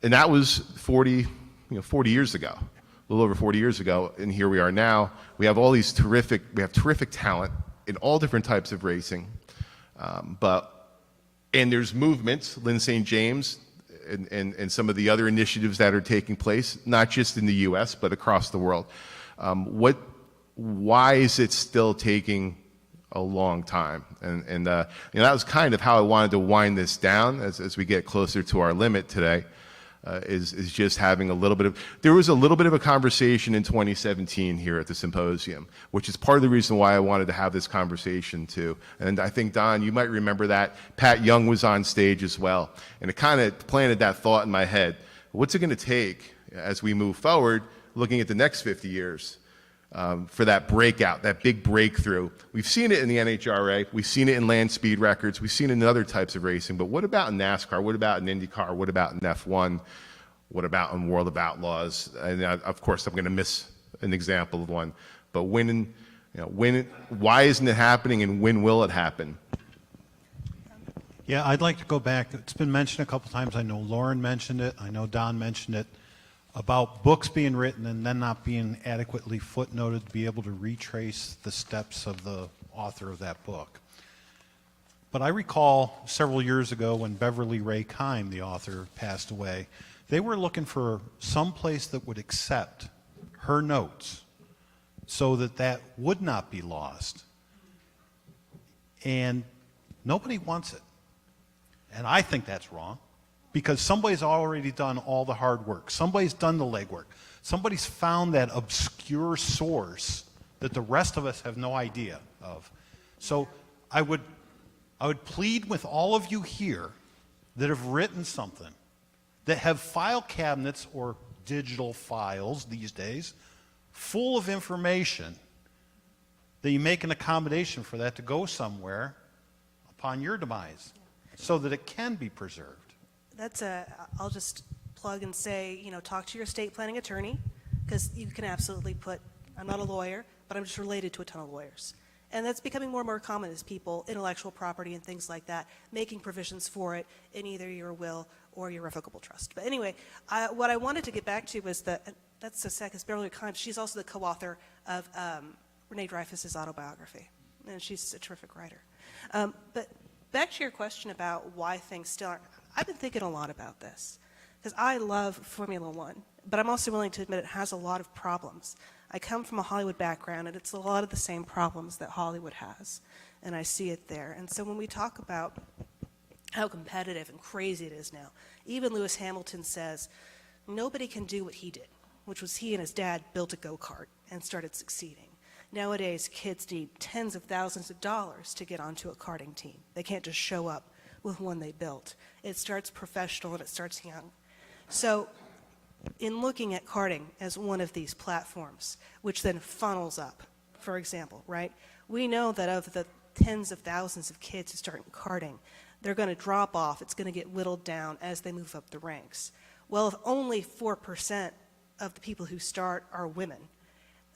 that was 40 years ago, a little over 40 years ago, and here we are now. We have all these terrific talent in all different types of racing, and there's movements, Lynn St. James, and some of the other initiatives that are taking place, not just in the U.S., but across the world. Why is it still taking a long time? And that was kind of how I wanted to wind this down as we get closer to our limit today, is just having there was a little bit of a conversation in 2017 here at the Symposium, which is part of the reason why I wanted to have this conversation too. And I think, Don, you might remember that. Pat Young was on stage as well. And it kind of planted that thought in my head. What's it going to take as we move forward, looking at the next 50 years, for that breakout, that big breakthrough? We've seen it in the NHRA, we've seen it in land speed records, we've seen it in other types of racing, but what about in NASCAR? What about in IndyCar? What about in F1? What about in World of Outlaws? And of course, I'm going to miss an example of one. But why isn't it happening, and when will it happen? Yeah, I'd like to go back. It's been mentioned a couple times. I know Lauren mentioned it. I know Don mentioned it, about books being written and then not being adequately footnoted to be able to retrace the steps of the author of that book. But I recall several years ago when Beverly Ray Kime, the author, passed away, they were looking for some place that would accept her notes so that would not be lost. And nobody wants it. And I think that's wrong, because somebody's already done all the hard work. Somebody's done the legwork. Somebody's found that obscure source that the rest of us have no idea of. So I would plead with all of you here that have written something, that have file cabinets or digital files these days full of information, that you make an accommodation for that to go somewhere upon your demise so that it can be preserved. I'll just plug and say, talk to your estate planning attorney, because you can absolutely I'm not a lawyer, but I'm just related to a ton of lawyers. And that's becoming more and more common as people, intellectual property and things like that, making provisions for it in either your will or your revocable trust. But anyway, what I wanted to get back to was that's the second, Beverly Kime. She's also the co-author of Renee Dreyfus's autobiography, and she's a terrific writer. But back to your question about why things still aren't, I've been thinking a lot about this, because I love Formula One, but I'm also willing to admit it has a lot of problems. I come from a Hollywood background, and it's a lot of the same problems that Hollywood has, and I see it there. And so when we talk about how competitive and crazy it is now, even Lewis Hamilton says nobody can do what he did, which was he and his dad built a go-kart and started succeeding. Nowadays, kids need tens of thousands of dollars to get onto a karting team. They can't just show up with one they built. It starts professional and it starts young. So in looking at karting as one of these platforms, which then funnels up, for example, right? We know that of the tens of thousands of kids who start in karting, they're going to drop off. It's going to get whittled down as they move up the ranks. Well, if only 4% of the people who start are women,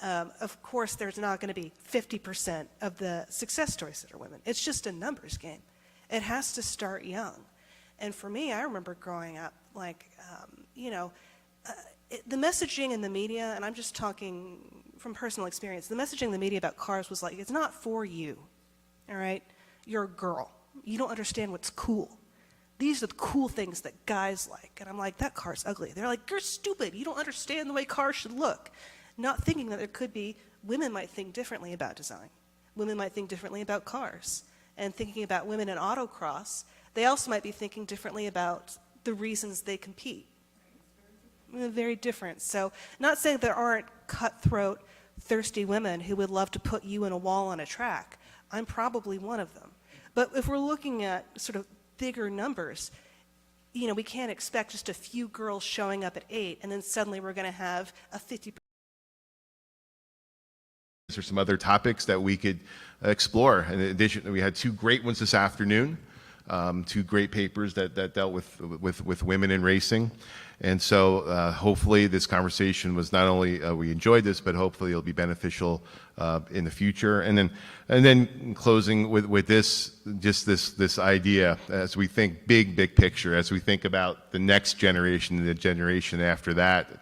of course there's not going to be 50% of the success stories that are women. It's just a numbers game. It has to start young. And for me, I remember growing up, the messaging in the media, and I'm just talking from personal experience, the messaging in the media about cars was like, it's not for you, all right? You're a girl. You don't understand what's cool. These are the cool things that guys like. And I'm like, that car's ugly. They're like, you're stupid. You don't understand the way cars should look. Not thinking that there could be, women might think differently about design. Women might think differently about cars. And thinking about women in autocross, they also might be thinking differently about the reasons they compete. Very different. So not saying there aren't cutthroat, thirsty women who would love to put you in a wall on a track, I'm probably one of them. But if we're looking at sort of bigger numbers, you know, we can't expect just a few girls showing up at 8 and then suddenly we're going to have a 50%. There some other topics that we could explore. In addition, we had 2 great ones this afternoon, 2 great papers that dealt with women in racing. And so hopefully this conversation was not only we enjoyed this, but hopefully it'll be beneficial in the future. And then in closing with this, just this idea, as we think big picture, as we think about the next generation and the generation after that,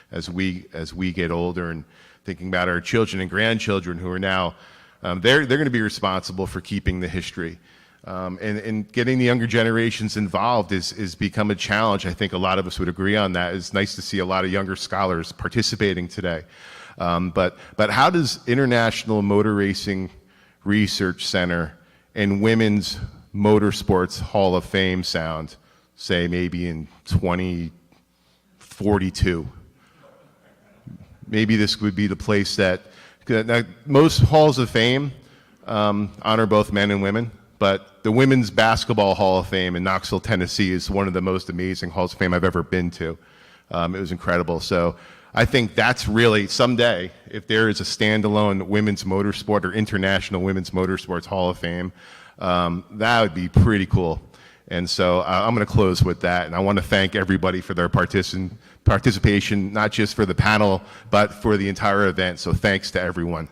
as we get older, and thinking about our children and grandchildren who are now, they're going to be responsible for keeping the history. And getting the younger generations involved is become a challenge. I think a lot of us would agree on that. It's nice to see a lot of younger scholars participating today. But how does International Motor Racing Research Center and Women's Motorsports Hall of Fame sound, say maybe in 2042? Maybe this would be the place that, now, most halls of fame honor both men and women, but the Women's Basketball Hall of Fame in Knoxville, Tennessee is one of the most amazing halls of fame I've ever been to. It was incredible. So I think that's really, someday, if there is a standalone women's motorsport or International Women's Motorsports Hall of Fame, that would be pretty cool. And so I'm going to close with that, and I want to thank everybody for their participation, not just for the panel, but for the entire event. So thanks to everyone.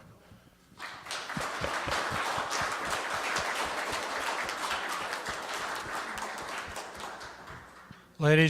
Ladies